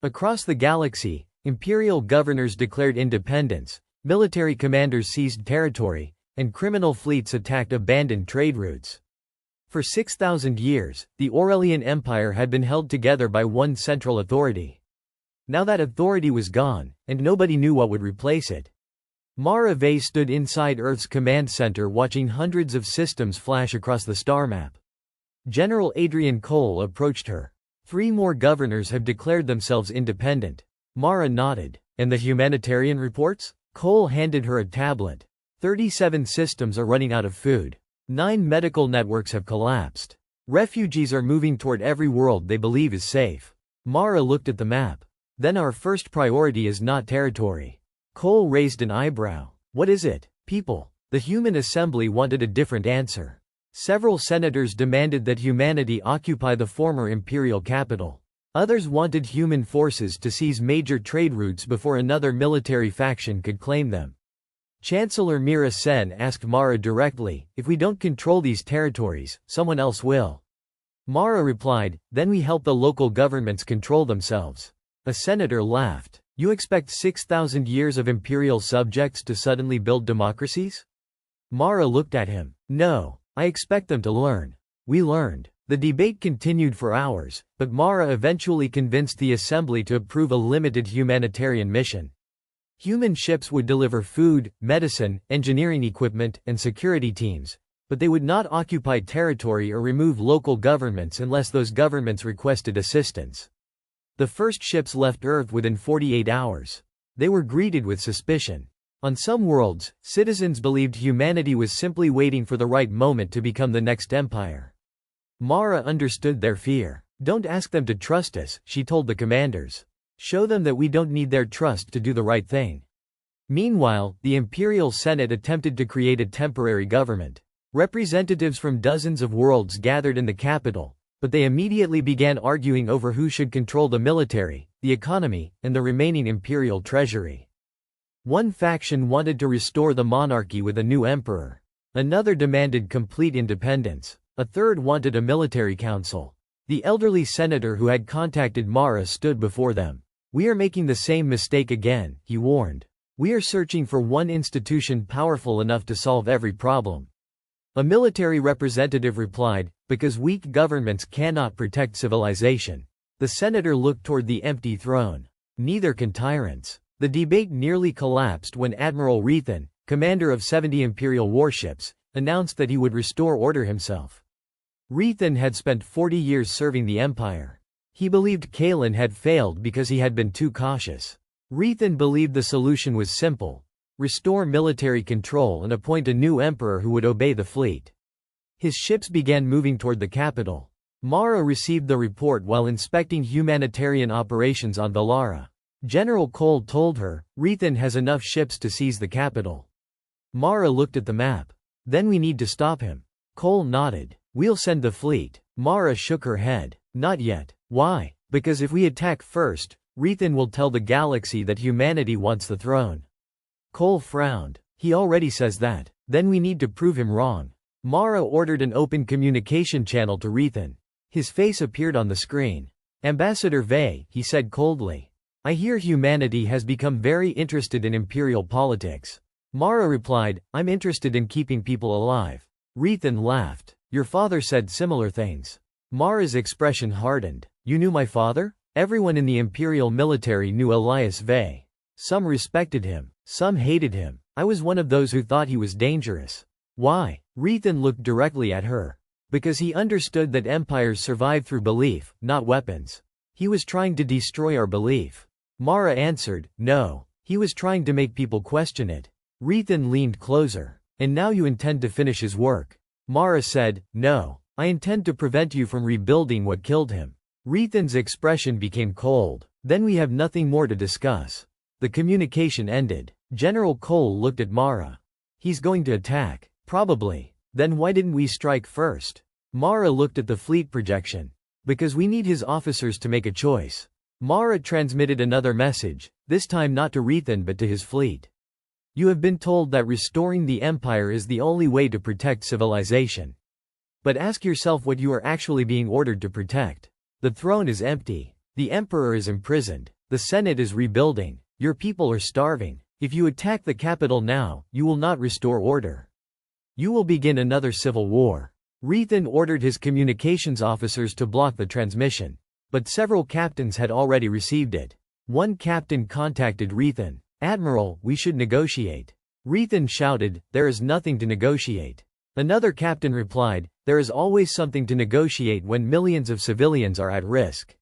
Across the galaxy, imperial governors declared independence, military commanders seized territory, and criminal fleets attacked abandoned trade routes. For 6,000 years, the Aurelian Empire had been held together by one central authority. Now that authority was gone, and nobody knew what would replace it. Mara Vey stood inside Earth's command center watching hundreds of systems flash across the star map. General Adrian Cole approached her. 3 more governors have declared themselves independent. Mara nodded. And the humanitarian reports? Cole handed her a tablet. 37 systems are running out of food. 9 medical networks have collapsed. Refugees are moving toward every world they believe is safe. Mara looked at the map. Then our first priority is not territory. Cole raised an eyebrow. What is it? People. The Human Assembly wanted a different answer. Several senators demanded that humanity occupy the former imperial capital. Others wanted human forces to seize major trade routes before another military faction could claim them. Chancellor Mira Sen asked Mara directly, if we don't control these territories, someone else will. Mara replied, then we help the local governments control themselves. A senator laughed. You expect 6,000 years of imperial subjects to suddenly build democracies? Mara looked at him. No, I expect them to learn. We learned. The debate continued for hours, but Mara eventually convinced the assembly to approve a limited humanitarian mission. Human ships would deliver food, medicine, engineering equipment, and security teams, but they would not occupy territory or remove local governments unless those governments requested assistance. The first ships left Earth within 48 hours. They were greeted with suspicion. On some worlds, citizens believed humanity was simply waiting for the right moment to become the next empire. Mara understood their fear. Don't ask them to trust us, she told the commanders. Show them that we don't need their trust to do the right thing. Meanwhile, the Imperial Senate attempted to create a temporary government. Representatives from dozens of worlds gathered in the capital, but they immediately began arguing over who should control the military, the economy, and the remaining imperial treasury. One faction wanted to restore the monarchy with a new emperor. Another demanded complete independence. A third wanted a military council. The elderly senator who had contacted Mara stood before them. We are making the same mistake again, he warned. We are searching for one institution powerful enough to solve every problem. A military representative replied, because weak governments cannot protect civilization. The senator looked toward the empty throne. Neither can tyrants. The debate nearly collapsed when Admiral Rethan, commander of 70 imperial warships, announced that he would restore order himself. Rethan had spent 40 years serving the empire. He believed Kalen had failed because he had been too cautious. Rethan believed the solution was simple: restore military control and appoint a new emperor who would obey the fleet. His ships began moving toward the capital. Mara received the report while inspecting humanitarian operations on Valara. General Cole told her, Rethan has enough ships to seize the capital. Mara looked at the map. Then we need to stop him. Cole nodded. We'll send the fleet. Mara shook her head. Not yet. Why? Because if we attack first, Rethan will tell the galaxy that humanity wants the throne. Cole frowned. He already says that. Then we need to prove him wrong. Mara ordered an open communication channel to Rethan. His face appeared on the screen. Ambassador Vey, he said coldly. I hear humanity has become very interested in imperial politics. Mara replied, I'm interested in keeping people alive. Rethan laughed. Your father said similar things. Mara's expression hardened. You knew my father? Everyone in the imperial military knew Elias Vey. Some respected him. Some hated him. I was one of those who thought he was dangerous. Why? Rethan looked directly at her. Because he understood that empires survive through belief, not weapons. He was trying to destroy our belief. Mara answered, no. He was trying to make people question it. Rethan leaned closer. And now you intend to finish his work. Mara said, no. I intend to prevent you from rebuilding what killed him. Rethan's expression became cold. Then we have nothing more to discuss. The communication ended. General Cole looked at Mara. He's going to attack. Probably. Then why didn't we strike first? Mara looked at the fleet projection. Because we need his officers to make a choice. Mara transmitted another message, this time not to Rethan but to his fleet. You have been told that restoring the empire is the only way to protect civilization. But ask yourself what you are actually being ordered to protect. The throne is empty. The emperor is imprisoned. The Senate is rebuilding. Your people are starving. If you attack the capital now, you will not restore order. You will begin another civil war. Rethan ordered his communications officers to block the transmission. But several captains had already received it. One captain contacted Rethan. "Admiral, we should negotiate." Rethan shouted, "There is nothing to negotiate." Another captain replied, "There is always something to negotiate when millions of civilians are at risk."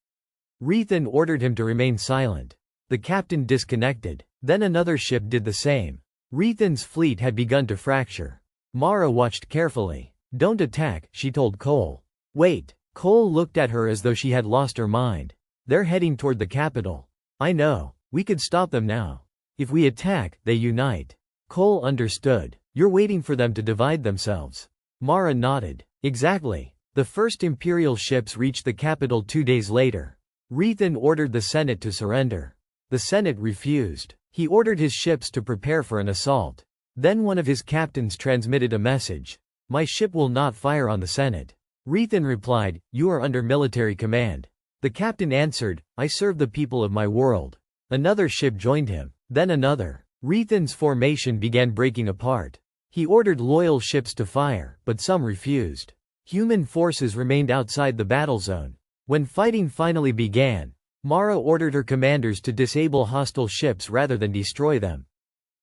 Rethan ordered him to remain silent. The captain disconnected. Then another ship did the same. Rethan's fleet had begun to fracture. Mara watched carefully. "Don't attack," she told Cole. "Wait." Cole looked at her as though she had lost her mind. "They're heading toward the capital." "I know. We could stop them now. If we attack, they unite." Cole understood. "You're waiting for them to divide themselves." Mara nodded. "Exactly." The first Imperial ships reached the capital 2 days later. Rethan ordered the Senate to surrender. The Senate refused. He ordered his ships to prepare for an assault. Then one of his captains transmitted a message. "My ship will not fire on the Senate." Rethan replied, "You are under military command." The captain answered, "I serve the people of my world." Another ship joined him. Then another. Rethan's formation began breaking apart. He ordered loyal ships to fire, but some refused. Human forces remained outside the battle zone. When fighting finally began, Mara ordered her commanders to disable hostile ships rather than destroy them.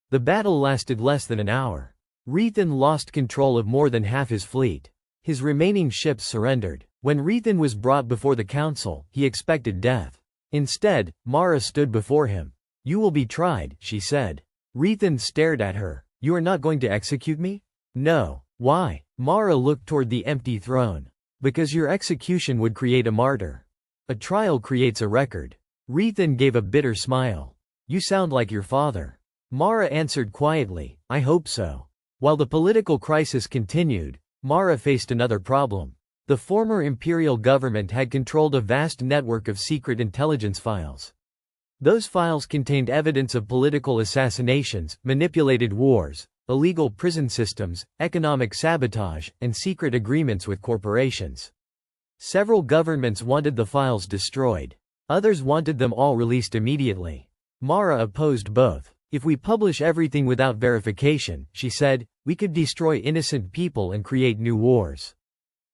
The battle lasted less than an hour. Rethan lost control of more than half his fleet. His remaining ships surrendered. When Rethan was brought before the council, he expected death. Instead, Mara stood before him. "You will be tried," she said. Rethan stared at her. "You are not going to execute me?" "No." "Why?" Mara looked toward the empty throne. "Because your execution would create a martyr. A trial creates a record." Rethan gave a bitter smile. "You sound like your father." Mara answered quietly, "I hope so." While the political crisis continued, Mara faced another problem. The former imperial government had controlled a vast network of secret intelligence files. Those files contained evidence of political assassinations, manipulated wars, illegal prison systems, economic sabotage, and secret agreements with corporations. Several governments wanted the files destroyed. Others wanted them all released immediately. Mara opposed both. "If we publish everything without verification," she said, "we could destroy innocent people and create new wars."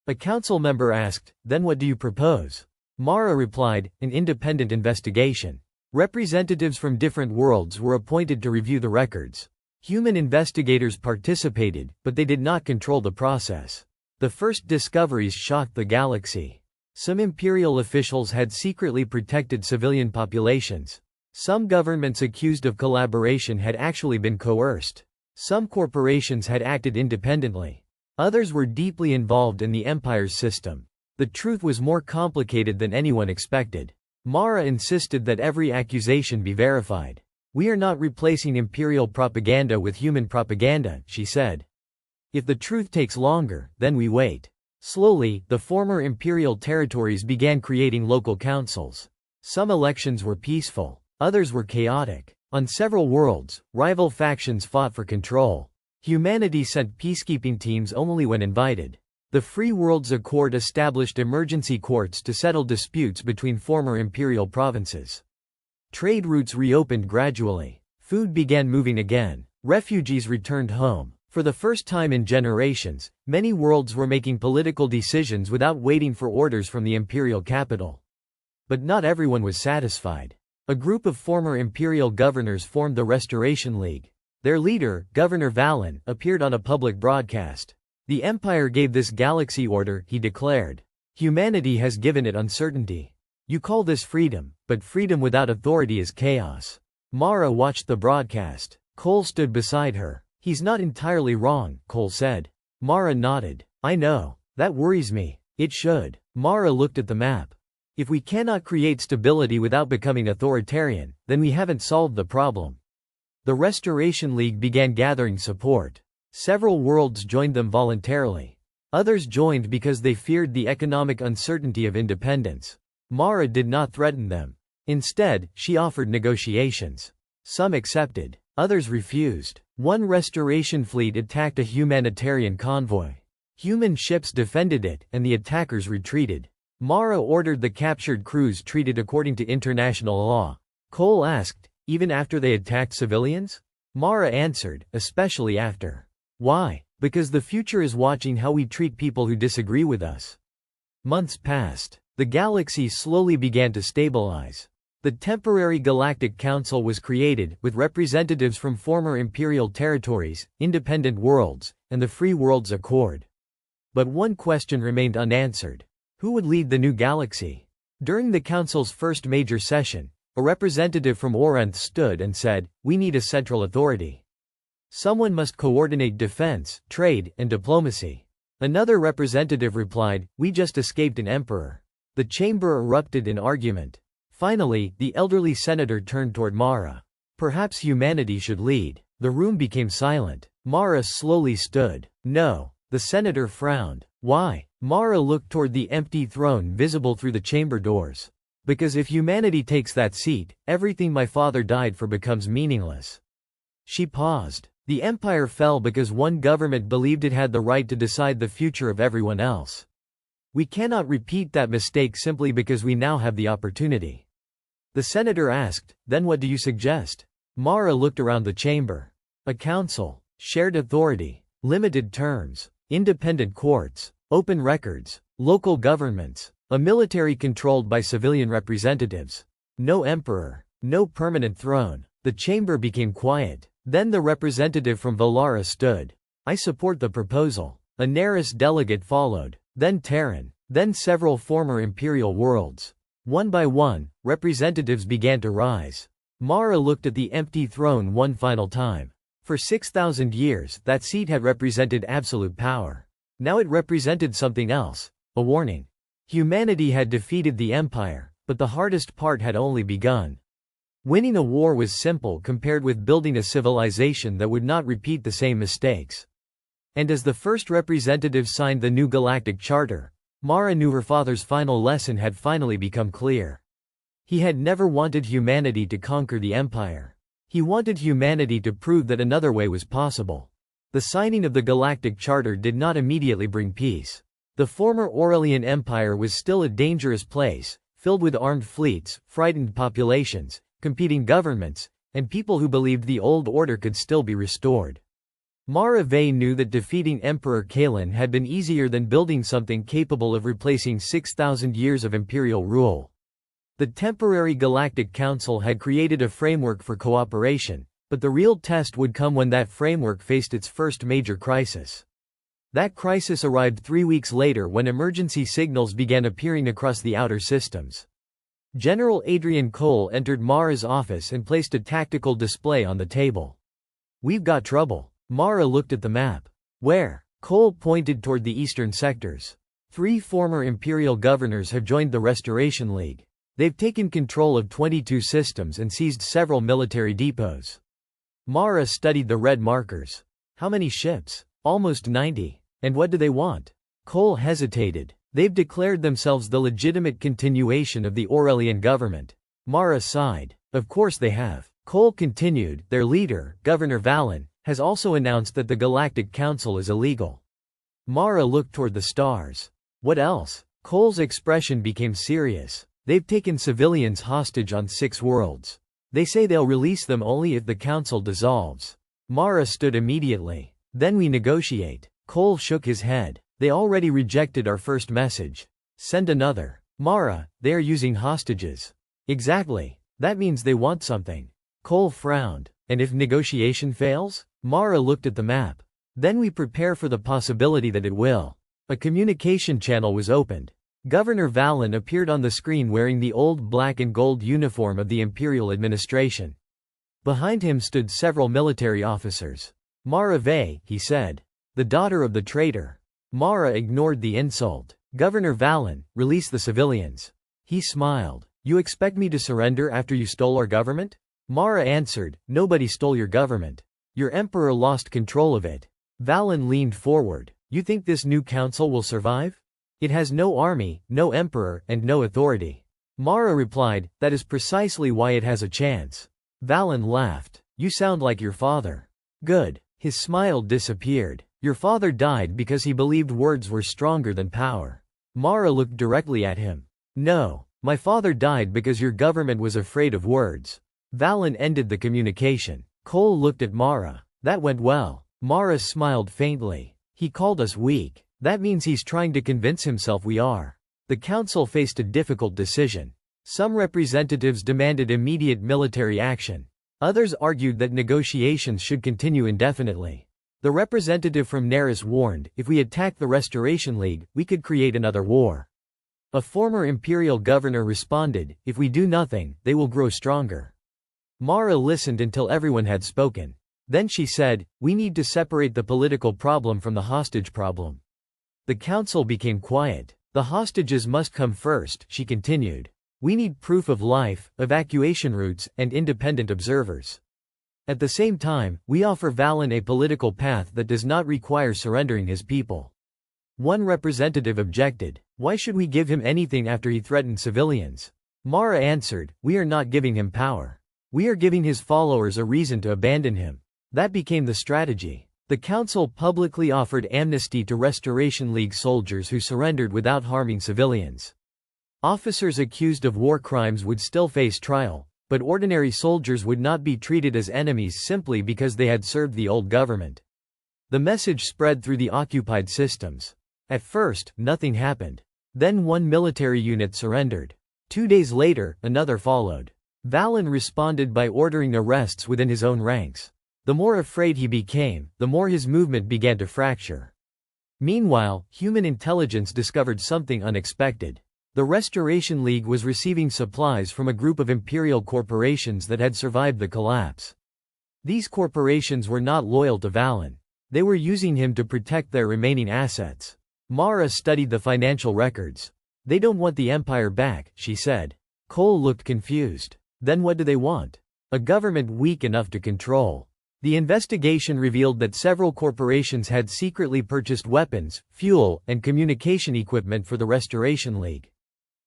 A council member asked, "Then what do you propose?" Mara replied, "An independent investigation." Representatives from different worlds were appointed to review the records. Human investigators participated, but they did not control the process. The first discoveries shocked the galaxy. Some imperial officials had secretly protected civilian populations. Some governments accused of collaboration had actually been coerced. Some corporations had acted independently. Others were deeply involved in the Empire's system. The truth was more complicated than anyone expected. Mara insisted that every accusation be verified. "We are not replacing imperial propaganda with human propaganda," she said. "If the truth takes longer, then we wait." Slowly, the former imperial territories began creating local councils. Some elections were peaceful. Others were chaotic. On several worlds, rival factions fought for control. Humanity sent peacekeeping teams only when invited. The Free Worlds Accord established emergency courts to settle disputes between former imperial provinces. Trade routes reopened gradually. Food began moving again. Refugees returned home. For the first time in generations, many worlds were making political decisions without waiting for orders from the imperial capital. But not everyone was satisfied. A group of former imperial governors formed the Restoration League. Their leader, Governor Valen, appeared on a public broadcast. "The Empire gave this galaxy order," he declared. "Humanity has given it uncertainty. You call this freedom, but freedom without authority is chaos." Mara watched the broadcast. Cole stood beside her. "He's not entirely wrong," Cole said. Mara nodded. "I know. That worries me." "It should." Mara looked at the map. "If we cannot create stability without becoming authoritarian, then we haven't solved the problem." The Restoration League began gathering support. Several worlds joined them voluntarily. Others joined because they feared the economic uncertainty of independence. Mara did not threaten them. Instead, she offered negotiations. Some accepted. Others refused. One restoration fleet attacked a humanitarian convoy. Human ships defended it, and the attackers retreated. Mara ordered the captured crews treated according to international law. Cole asked, even after they attacked civilians? Mara answered, especially after. Why? Because the future is watching how we treat people who disagree with us. Months passed. The galaxy slowly began to stabilize. The temporary Galactic Council was created, with representatives from former Imperial territories, independent worlds, and the Free Worlds Accord. But one question remained unanswered. Who would lead the new galaxy? During the Council's first major session, a representative from Orenth stood and said, "We need a central authority. Someone must coordinate defense, trade, and diplomacy." Another representative replied, "We just escaped an emperor." The chamber erupted in argument. Finally, the elderly senator turned toward Mara. "Perhaps humanity should lead." The room became silent. Mara slowly stood. "No." The senator frowned. "Why?" Mara looked toward the empty throne visible through the chamber doors. "Because if humanity takes that seat, everything my father died for becomes meaningless." She paused. The empire fell because one government believed it had the right to decide the future of everyone else. We cannot repeat that mistake simply because we now have the opportunity. The senator asked, "Then what do you suggest?" Mara looked around the chamber. A council, shared authority, limited terms, independent courts, open records, local governments, a military controlled by civilian representatives. No emperor, no permanent throne. The chamber became quiet. Then the representative from Valara stood. "I support the proposal." A Naris delegate followed, then Terran, then several former imperial worlds. One by one, representatives began to rise. Mara looked at the empty throne one final time. For 6,000 years, that seat had represented absolute power. Now it represented something else, a warning. Humanity had defeated the Empire, but the hardest part had only begun. Winning a war was simple compared with building a civilization that would not repeat the same mistakes. And as the first representative signed the new Galactic Charter, Mara knew her father's final lesson had finally become clear. He had never wanted humanity to conquer the Empire. He wanted humanity to prove that another way was possible. The signing of the Galactic Charter did not immediately bring peace. The former Aurelian Empire was still a dangerous place, filled with armed fleets, frightened populations, competing governments, and people who believed the old order could still be restored. Mara Vey knew that defeating Emperor Kalen had been easier than building something capable of replacing 6,000 years of imperial rule. The temporary Galactic Council had created a framework for cooperation, but the real test would come when that framework faced its first major crisis. That crisis arrived 3 weeks later when emergency signals began appearing across the outer systems. General Adrian Cole entered Mara's office and placed a tactical display on the table. "We've got trouble." Mara looked at the map. "Where?" Cole pointed toward the eastern sectors. 3 former Imperial governors have joined the Restoration League. They've taken control of 22 systems and seized several military depots. Mara studied the red markers. "How many ships?" "Almost 90. And what do they want?" Cole hesitated. "They've declared themselves the legitimate continuation of the Aurelian government." Mara sighed. "Of course they have." Cole continued, "Their leader, Governor Valen, has also announced that the Galactic Council is illegal." Mara looked toward the stars. "What else?" Cole's expression became serious. "They've taken civilians hostage on 6 worlds. They say they'll release them only if the council dissolves." Mara stood immediately. "Then we negotiate." Cole shook his head. "They already rejected our first message. Send another." "Mara, they are using hostages." "Exactly. That means they want something." Cole frowned. "And if negotiation fails?" Mara looked at the map. "Then we prepare for the possibility that it will." A communication channel was opened. Governor Valen appeared on the screen wearing the old black and gold uniform of the Imperial administration. Behind him stood several military officers. "Mara Vey," he said. "The daughter of the traitor." Mara ignored the insult. "Governor Valen, release the civilians." He smiled. "You expect me to surrender after you stole our government?" Mara answered, "Nobody stole your government. Your emperor lost control of it." Valen leaned forward. "You think this new council will survive? It has no army, no emperor, and no authority." Mara replied, "That is precisely why it has a chance." Valen laughed. "You sound like your father." "Good." His smile disappeared. "Your father died because he believed words were stronger than power. Mara looked directly at him. No. My father died because your government was afraid of words. Valen ended the communication. Cole looked at Mara. That went well. Mara smiled faintly. He called us weak. That means he's trying to convince himself we are. The council faced a difficult decision. Some representatives demanded immediate military action. Others argued that negotiations should continue indefinitely. The representative from Neris warned, if we attack the Restoration League, we could create another war. A former imperial governor responded, if we do nothing, they will grow stronger. Mara listened until everyone had spoken. Then she said, we need to separate the political problem from the hostage problem. The council became quiet. The hostages must come first, she continued. We need proof of life, evacuation routes, and independent observers. At the same time, we offer Valen a political path that does not require surrendering his people. One representative objected, why should we give him anything after he threatened civilians? Mara answered, we are not giving him power. We are giving his followers a reason to abandon him. That became the strategy. The council publicly offered amnesty to Restoration League soldiers who surrendered without harming civilians. Officers accused of war crimes would still face trial, but ordinary soldiers would not be treated as enemies simply because they had served the old government. The message spread through the occupied systems. At first, nothing happened. Then one military unit surrendered. 2 days later, another followed. Valen responded by ordering arrests within his own ranks. The more afraid he became, the more his movement began to fracture. Meanwhile, human intelligence discovered something unexpected. The Restoration League was receiving supplies from a group of imperial corporations that had survived the collapse. These corporations were not loyal to Valen. They were using him to protect their remaining assets. Mara studied the financial records. They don't want the Empire back, she said. Cole looked confused. Then what do they want? A government weak enough to control. The investigation revealed that several corporations had secretly purchased weapons, fuel, and communication equipment for the Restoration League.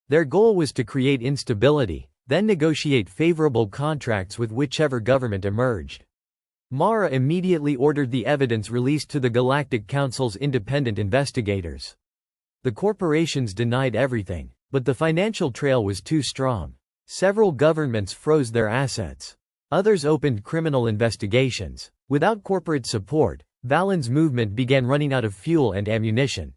Their goal was to create instability, then negotiate favorable contracts with whichever government emerged. Mara immediately ordered the evidence released to the Galactic Council's independent investigators. The corporations denied everything, but the financial trail was too strong. Several governments froze their assets. Others opened criminal investigations. Without corporate support, Valen's movement began running out of fuel and ammunition.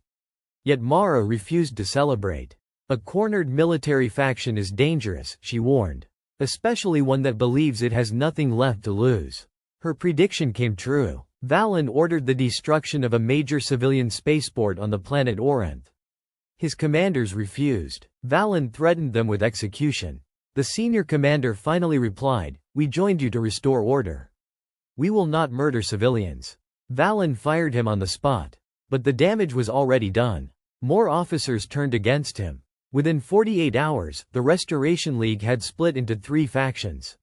Yet Mara refused to celebrate. A cornered military faction is dangerous, she warned. Especially one that believes it has nothing left to lose. Her prediction came true. Valen ordered the destruction of a major civilian spaceport on the planet Orenth. His commanders refused. Valen threatened them with execution. The senior commander finally replied, we joined you to restore order. We will not murder civilians. Valen fired him on the spot. But the damage was already done. More officers turned against him. Within 48 hours, the Restoration League had split into 3 factions.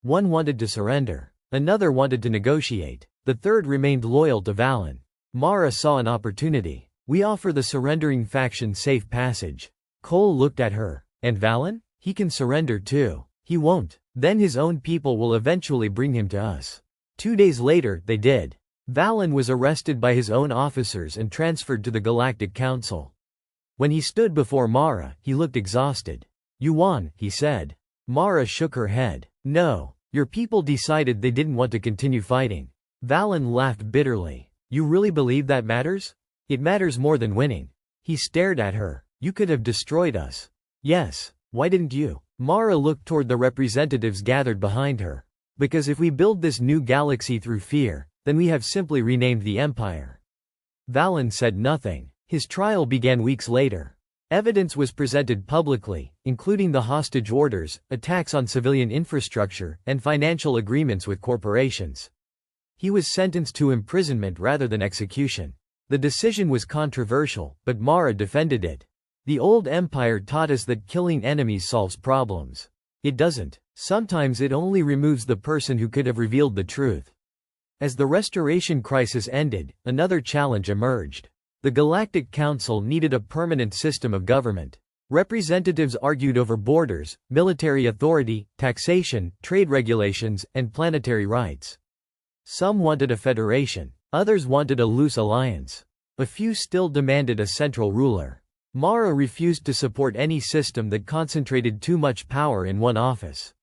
One wanted to surrender. Another wanted to negotiate. The third remained loyal to Valen. Mara saw an opportunity. We offer the surrendering faction safe passage. Cole looked at her. And Valen? He can surrender too. He won't. Then his own people will eventually bring him to us. 2 days later, they did. Valen was arrested by his own officers and transferred to the Galactic Council. When he stood before Mara, he looked exhausted. You won, he said. Mara shook her head. No. Your people decided they didn't want to continue fighting. Valen laughed bitterly. You really believe that matters? It matters more than winning. He stared at her. You could have destroyed us. Yes. Why didn't you? Mara looked toward the representatives gathered behind her. Because if we build this new galaxy through fear, then we have simply renamed the Empire. Valen said nothing. His trial began weeks later. Evidence was presented publicly, including the hostage orders, attacks on civilian infrastructure, and financial agreements with corporations. He was sentenced to imprisonment rather than execution. The decision was controversial, but Mara defended it. The old empire taught us that killing enemies solves problems. It doesn't. Sometimes it only removes the person who could have revealed the truth. As the Restoration crisis ended, another challenge emerged. The Galactic Council needed a permanent system of government. Representatives argued over borders, military authority, taxation, trade regulations, and planetary rights. Some wanted a federation. Others wanted a loose alliance. A few still demanded a central ruler. Mara refused to support any system that concentrated too much power in one office.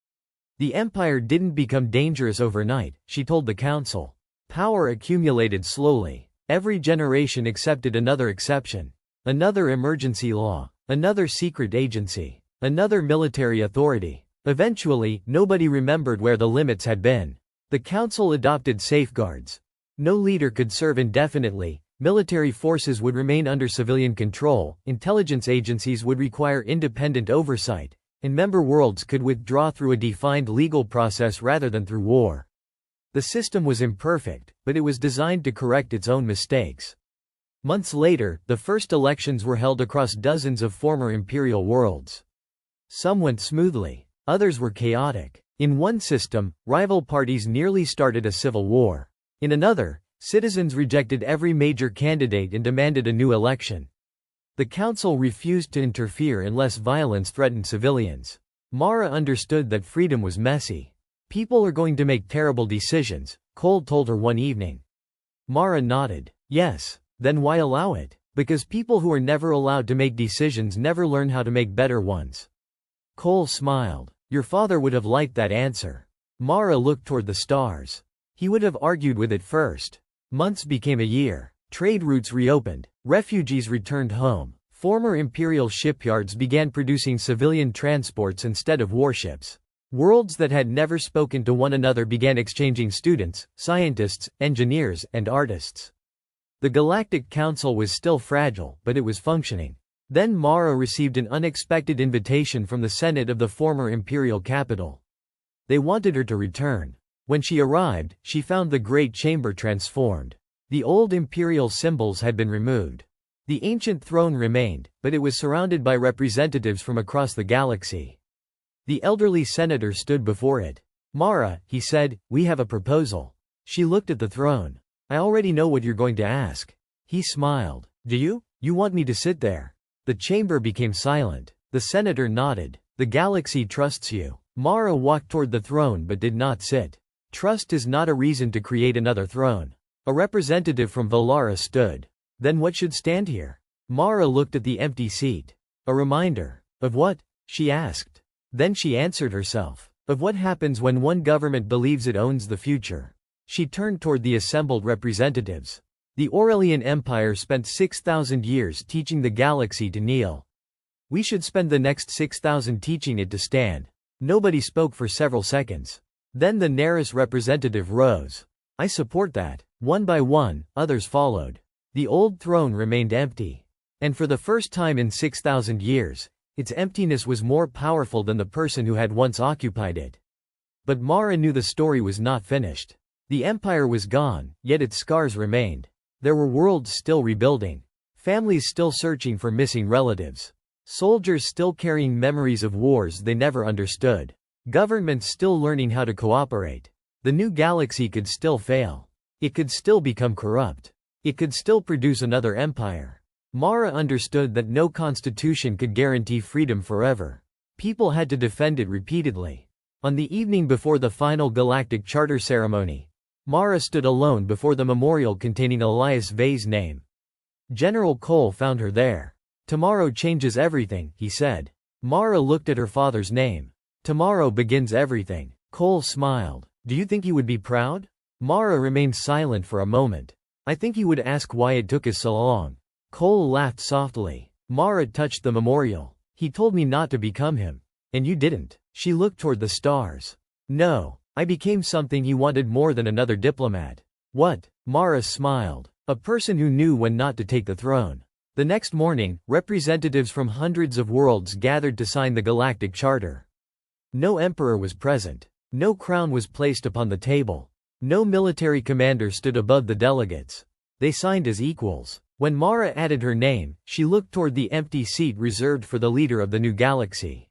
The empire didn't become dangerous overnight, she told the council. Power accumulated slowly. Every generation accepted another exception. Another emergency law. Another secret agency. Another military authority. Eventually, nobody remembered where the limits had been. The council adopted safeguards. No leader could serve indefinitely, military forces would remain under civilian control, intelligence agencies would require independent oversight, and member worlds could withdraw through a defined legal process rather than through war. The system was imperfect, but it was designed to correct its own mistakes. Months later, the first elections were held across dozens of former imperial worlds. Some went smoothly. Others were chaotic. In one system, rival parties nearly started a civil war. In another, citizens rejected every major candidate and demanded a new election. The council refused to interfere unless violence threatened civilians. Mara understood that freedom was messy. People are going to make terrible decisions, Cole told her one evening. Mara nodded. Yes. Then why allow it? Because people who are never allowed to make decisions never learn how to make better ones. Cole smiled. Your father would have liked that answer. Mara looked toward the stars. He would have argued with it first. Months became a year. Trade routes reopened. Refugees returned home. Former imperial shipyards began producing civilian transports instead of warships. Worlds that had never spoken to one another began exchanging students, scientists, engineers, and artists. The Galactic Council was still fragile, but it was functioning. Then Mara received an unexpected invitation from the Senate of the former imperial capital. They wanted her to return. When she arrived, she found the Great Chamber transformed. The old imperial symbols had been removed. The ancient throne remained, but it was surrounded by representatives from across the galaxy. The elderly senator stood before it. Mara, he said, we have a proposal. She looked at the throne. I already know what you're going to ask. He smiled. Do you? You want me to sit there? The chamber became silent. The senator nodded. The galaxy trusts you. Mara walked toward the throne but did not sit. Trust is not a reason to create another throne. A representative from Valara stood. Then what should stand here? Mara looked at the empty seat. A reminder. Of what? She asked. Then she answered herself. Of what happens when one government believes it owns the future. She turned toward the assembled representatives. The Aurelian Empire spent 6,000 years teaching the galaxy to kneel. We should spend the next 6,000 teaching it to stand. Nobody spoke for several seconds. Then the Naris representative rose. I support that. One by one, others followed. The old throne remained empty. And for the first time in 6,000 years, its emptiness was more powerful than the person who had once occupied it. But Mara knew the story was not finished. The empire was gone, yet its scars remained. There were worlds still rebuilding. Families still searching for missing relatives. Soldiers still carrying memories of wars they never understood. Governments still learning how to cooperate. The new galaxy could still fail. It could still become corrupt. It could still produce another empire. Mara understood that no constitution could guarantee freedom forever. People had to defend it repeatedly. On the evening before the final Galactic Charter ceremony, Mara stood alone before the memorial containing Elias Vay's name. General Cole found her there. Tomorrow changes everything, he said. Mara looked at her father's name. Tomorrow begins everything. Cole smiled. Do you think he would be proud? Mara remained silent for a moment. I think he would ask why it took us so long. Cole laughed softly. Mara touched the memorial. He told me not to become him. And you didn't. She looked toward the stars. No. I became something he wanted more than another diplomat. What? Mara smiled. A person who knew when not to take the throne. The next morning, representatives from hundreds of worlds gathered to sign the Galactic Charter. No emperor was present. No crown was placed upon the table. No military commander stood above the delegates. They signed as equals. When Mara added her name, she looked toward the empty seat reserved for the leader of the new galaxy.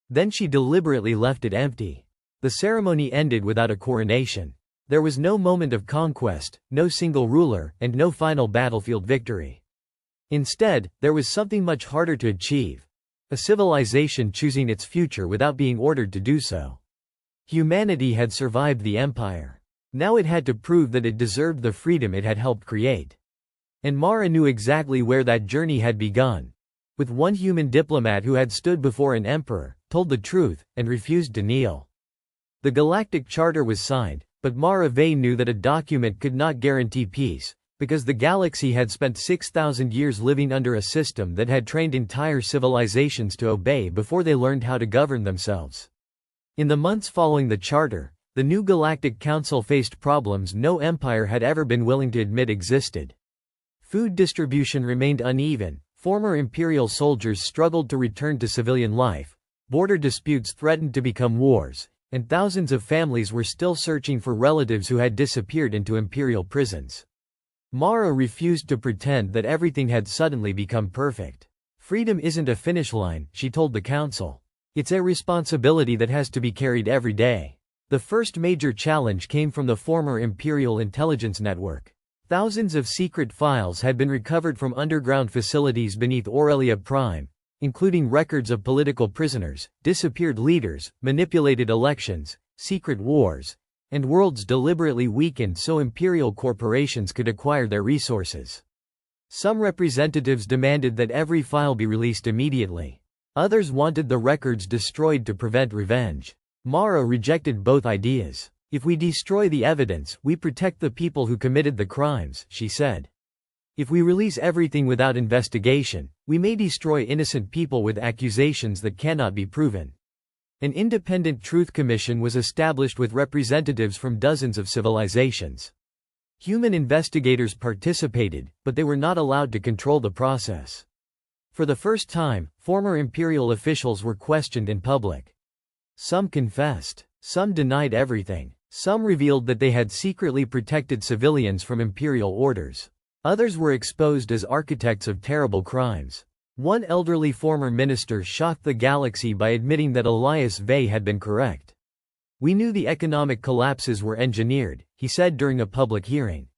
Then she deliberately left it empty. The ceremony ended without a coronation. There was no moment of conquest, no single ruler, and no final battlefield victory. Instead, there was something much harder to achieve. A civilization choosing its future without being ordered to do so. Humanity had survived the empire. Now it had to prove that it deserved the freedom it had helped create. And Mara knew exactly where that journey had begun. with one human diplomat who had stood before an emperor, told the truth, and refused to kneel. The Galactic Charter was signed, but Mara Vey knew that a document could not guarantee peace, because the galaxy had spent 6,000 years living under a system that had trained entire civilizations to obey before they learned how to govern themselves. In the months following the Charter, the new Galactic Council faced problems no empire had ever been willing to admit existed. Food distribution remained uneven, former Imperial soldiers struggled to return to civilian life, border disputes threatened to become wars, and thousands of families were still searching for relatives who had disappeared into Imperial prisons. Mara refused to pretend that everything had suddenly become perfect. Freedom isn't a finish line, she told the council. It's a responsibility that has to be carried every day. The first major challenge came from the former Imperial intelligence network. Thousands of secret files had been recovered from underground facilities beneath Aurelia Prime, including records of political prisoners, disappeared leaders, manipulated elections, secret wars, and worlds deliberately weakened so imperial corporations could acquire their resources. Some representatives demanded that every file be released immediately. Others wanted the records destroyed to prevent revenge. Mara rejected both ideas. If we destroy the evidence, we protect the people who committed the crimes, she said. If we release everything without investigation, we may destroy innocent people with accusations that cannot be proven. An independent truth commission was established with representatives from dozens of civilizations. Human investigators participated, but they were not allowed to control the process. For the first time, former imperial officials were questioned in public. Some confessed. Some denied everything. Some revealed that they had secretly protected civilians from imperial orders. Others were exposed as architects of terrible crimes. One elderly former minister shocked the galaxy by admitting that Elias Vey had been correct. We knew the economic collapses were engineered, he said during a public hearing.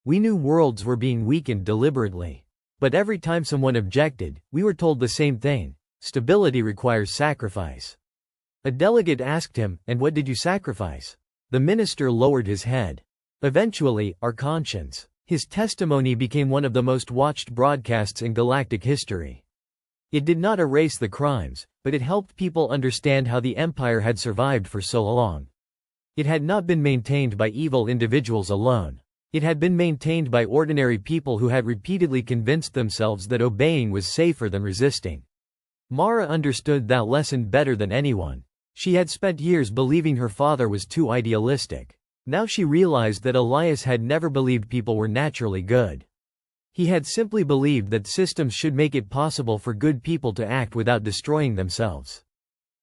We knew worlds were being weakened deliberately. But every time someone objected, we were told the same thing: stability requires sacrifice. A delegate asked him, "And what did you sacrifice?" The minister lowered his head. "Eventually, our conscience." His testimony became one of the most watched broadcasts in galactic history. It did not erase the crimes, but it helped people understand how the Empire had survived for so long. It had not been maintained by evil individuals alone. It had been maintained by ordinary people who had repeatedly convinced themselves that obeying was safer than resisting. Mara understood that lesson better than anyone. She had spent years believing her father was too idealistic. Now she realized that Elias had never believed people were naturally good. He had simply believed that systems should make it possible for good people to act without destroying themselves.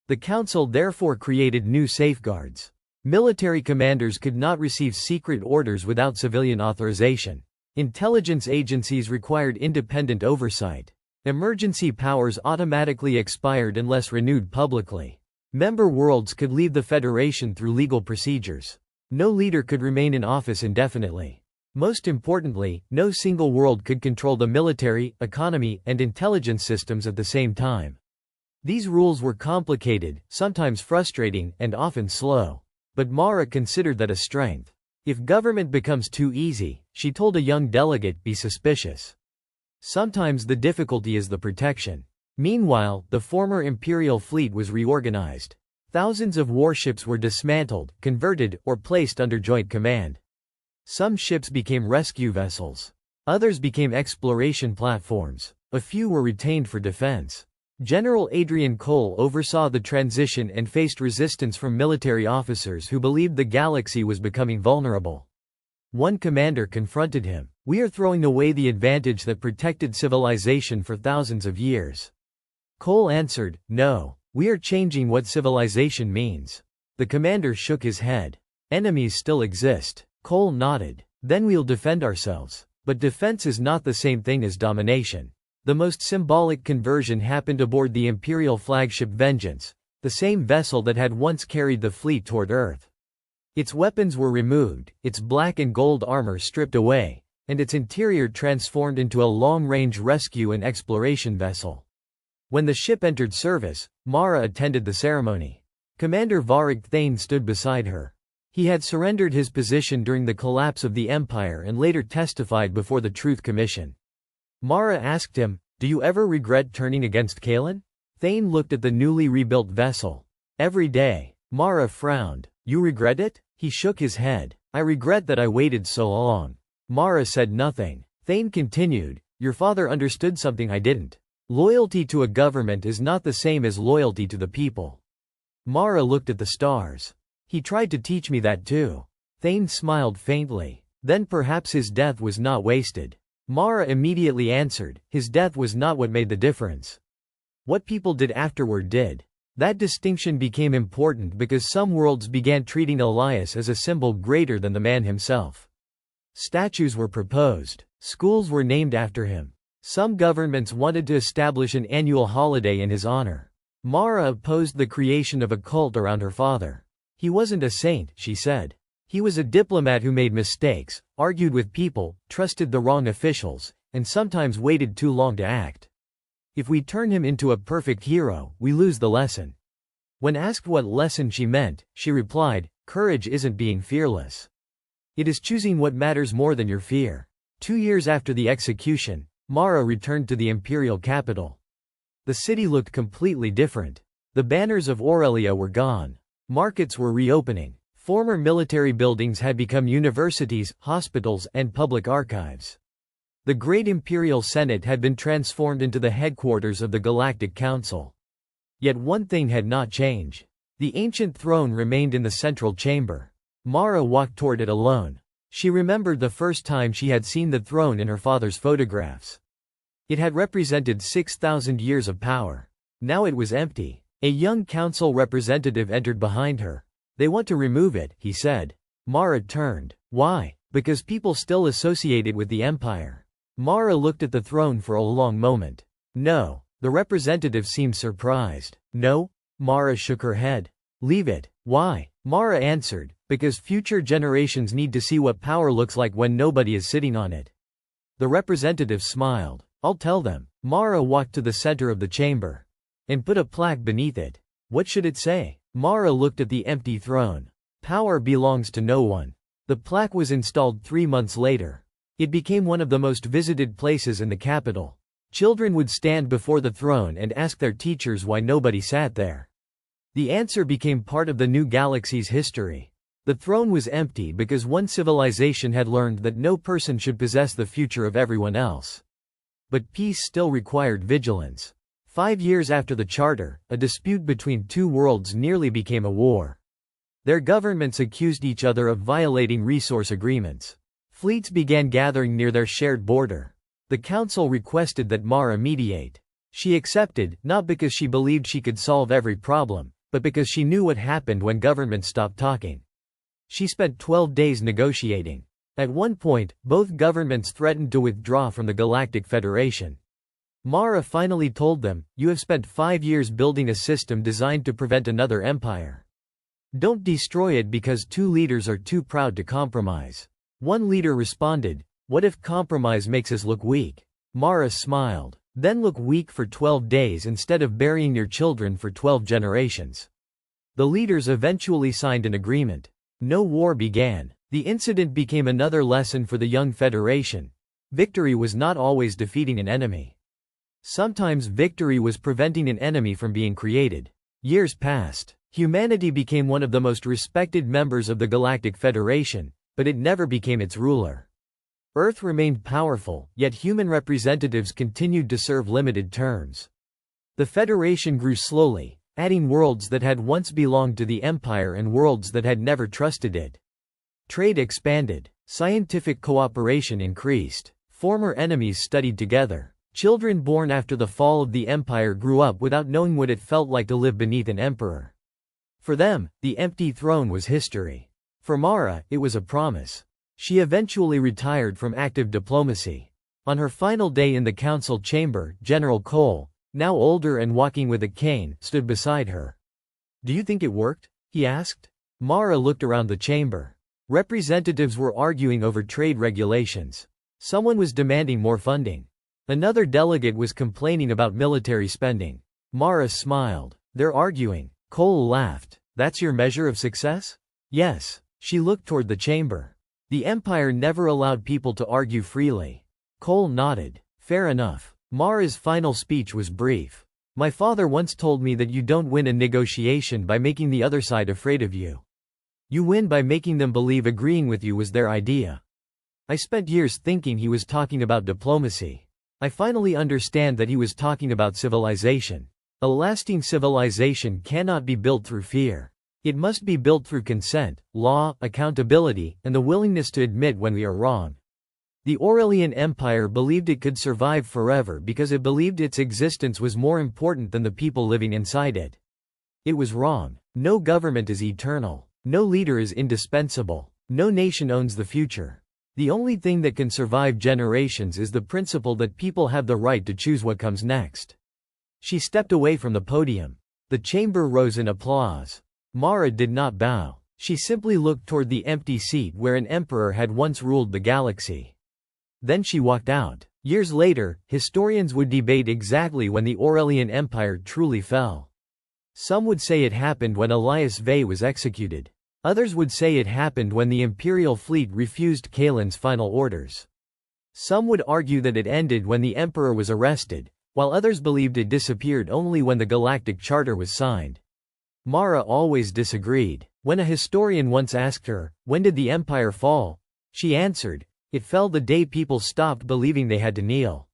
The Council therefore created new safeguards. Military commanders could not receive secret orders without civilian authorization. Intelligence agencies required independent oversight. Emergency powers automatically expired unless renewed publicly. Member worlds could leave the Federation through legal procedures. No leader could remain in office indefinitely. Most importantly, no single world could control the military, economy, and intelligence systems at the same time. These rules were complicated, sometimes frustrating, and often slow. But Mara considered that a strength. If government becomes too easy, she told a young delegate, be suspicious. Sometimes the difficulty is the protection. Meanwhile, the former Imperial fleet was reorganized. Thousands of warships were dismantled, converted, or placed under joint command. Some ships became rescue vessels. Others became exploration platforms. A few were retained for defense. General Adrian Cole oversaw the transition and faced resistance from military officers who believed the galaxy was becoming vulnerable. One commander confronted him. "We are throwing away the advantage that protected civilization for thousands of years." Cole answered, "No, we are changing what civilization means." The commander shook his head. "Enemies still exist." Cole nodded. "Then we'll defend ourselves. But defense is not the same thing as domination." The most symbolic conversion happened aboard the Imperial flagship Vengeance, the same vessel that had once carried the fleet toward Earth. Its weapons were removed, its black and gold armor stripped away, and its interior transformed into a long-range rescue and exploration vessel. When the ship entered service, Mara attended the ceremony. Commander Varric Thane stood beside her. He had surrendered his position during the collapse of the Empire and later testified before the Truth Commission. Mara asked him, Do you ever regret turning against Kalen? Thane looked at the newly rebuilt vessel. Every day. Mara frowned. You regret it? He shook his head. I regret that I waited so long. Mara said nothing. Thane continued, your father understood something I didn't. Loyalty to a government is not the same as loyalty to the people. Mara looked at the stars. He tried to teach me that too. Thane smiled faintly. Then perhaps his death was not wasted. Mara immediately answered, his death was not what made the difference. What people did afterward did. That distinction became important because some worlds began treating Elias as a symbol greater than the man himself. Statues were proposed. Schools were named after him. Some governments wanted to establish an annual holiday in his honor. Mara opposed the creation of a cult around her father. He wasn't a saint, she said. He was a diplomat who made mistakes, argued with people, trusted the wrong officials, and sometimes waited too long to act. If we turn him into a perfect hero, we lose the lesson. When asked what lesson she meant, she replied, courage isn't being fearless. It is choosing what matters more than your fear. 2 years after the execution, Mara returned to the imperial capital. The city looked completely different. The banners of Aurelia were gone. Markets were reopening. Former military buildings had become universities, hospitals, and public archives. The Great Imperial Senate had been transformed into the headquarters of the Galactic Council. Yet one thing had not changed. The ancient throne remained in the central chamber. Mara walked toward it alone. She remembered the first time she had seen the throne in her father's photographs. It had represented 6,000 years of power. Now it was empty. A young council representative entered behind her. They want to remove it, he said. Mara turned. Why? Because people still associate it with the Empire. Mara looked at the throne for a long moment. No. The representative seemed surprised. No? Mara shook her head. Leave it. Why? Mara answered, because future generations need to see what power looks like when nobody is sitting on it. The representative smiled. I'll tell them. Mara walked to the center of the chamber and put a plaque beneath it. What should it say? Mara looked at the empty throne. Power belongs to no one. The plaque was installed 3 months later. It became one of the most visited places in the capital. Children would stand before the throne and ask their teachers why nobody sat there. The answer became part of the new galaxy's history. The throne was empty because one civilization had learned that no person should possess the future of everyone else. But peace still required vigilance. 5 years after the charter, a dispute between two worlds nearly became a war. Their governments accused each other of violating resource agreements. Fleets began gathering near their shared border. The council requested that Mara mediate. She accepted, not because she believed she could solve every problem, but because she knew what happened when governments stopped talking. She spent 12 days negotiating. At one point, both governments threatened to withdraw from the Galactic Federation. Mara finally told them, you have spent 5 years building a system designed to prevent another empire. Don't destroy it because two leaders are too proud to compromise. One leader responded, what if compromise makes us look weak? Mara smiled. Then look weak for 12 days instead of burying your children for 12 generations. The leaders eventually signed an agreement. No war began. The incident became another lesson for the young Federation. Victory was not always defeating an enemy. Sometimes victory was preventing an enemy from being created. Years passed. Humanity became one of the most respected members of the Galactic Federation, but it never became its ruler. Earth remained powerful, yet human representatives continued to serve limited terms. The Federation grew slowly, adding worlds that had once belonged to the Empire and worlds that had never trusted it. Trade expanded. Scientific cooperation increased. Former enemies studied together. Children born after the fall of the Empire grew up without knowing what it felt like to live beneath an emperor. For them, the empty throne was history. For Mara, it was a promise. She eventually retired from active diplomacy. On her final day in the council chamber, General Cole, now older and walking with a cane, stood beside her. Do you think it worked? He asked. Mara looked around the chamber. Representatives were arguing over trade regulations. Someone was demanding more funding. Another delegate was complaining about military spending. Mara smiled. They're arguing. Cole laughed. That's your measure of success? Yes. She looked toward the chamber. The Empire never allowed people to argue freely. Cole nodded. Fair enough. Mara's final speech was brief. My father once told me that you don't win a negotiation by making the other side afraid of you. You win by making them believe agreeing with you was their idea. I spent years thinking he was talking about diplomacy. I finally understand that he was talking about civilization. A lasting civilization cannot be built through fear. It must be built through consent, law, accountability, and the willingness to admit when we are wrong. The Aurelian Empire believed it could survive forever because it believed its existence was more important than the people living inside it. It was wrong. No government is eternal. No leader is indispensable. No nation owns the future. The only thing that can survive generations is the principle that people have the right to choose what comes next. She stepped away from the podium. The chamber rose in applause. Mara did not bow. She simply looked toward the empty seat where an emperor had once ruled the galaxy. Then she walked out. Years later, historians would debate exactly when the Aurelian Empire truly fell. Some would say it happened when Elias Vey was executed. Others would say it happened when the Imperial fleet refused Kaelin's final orders. Some would argue that it ended when the Emperor was arrested, while others believed it disappeared only when the Galactic Charter was signed. Mara always disagreed. When a historian once asked her, "When did the Empire fall?" she answered, "It fell the day people stopped believing they had to kneel."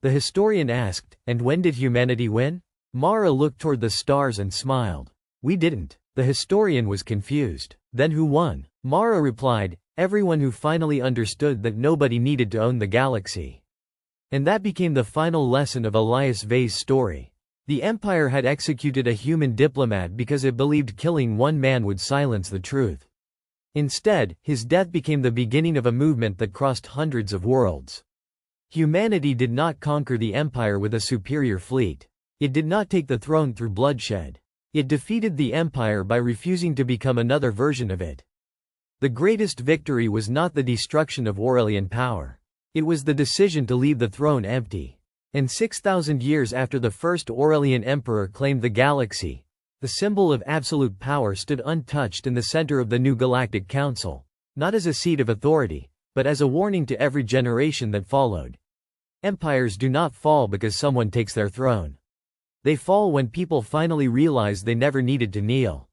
The historian asked, "And when did humanity win?" Mara looked toward the stars and smiled. "We didn't." The historian was confused. "Then who won?" Mara replied, "Everyone who finally understood that nobody needed to own the galaxy." And that became the final lesson of Elias Vey's story. The Empire had executed a human diplomat because it believed killing one man would silence the truth. Instead, his death became the beginning of a movement that crossed hundreds of worlds. Humanity did not conquer the Empire with a superior fleet. It did not take the throne through bloodshed. It defeated the Empire by refusing to become another version of it. The greatest victory was not the destruction of Aurelian power. It was the decision to leave the throne empty. And 6,000 years after the first Aurelian Emperor claimed the galaxy, the symbol of absolute power stood untouched in the center of the new Galactic Council, not as a seat of authority, but as a warning to every generation that followed. Empires do not fall because someone takes their throne. They fall when people finally realize they never needed to kneel.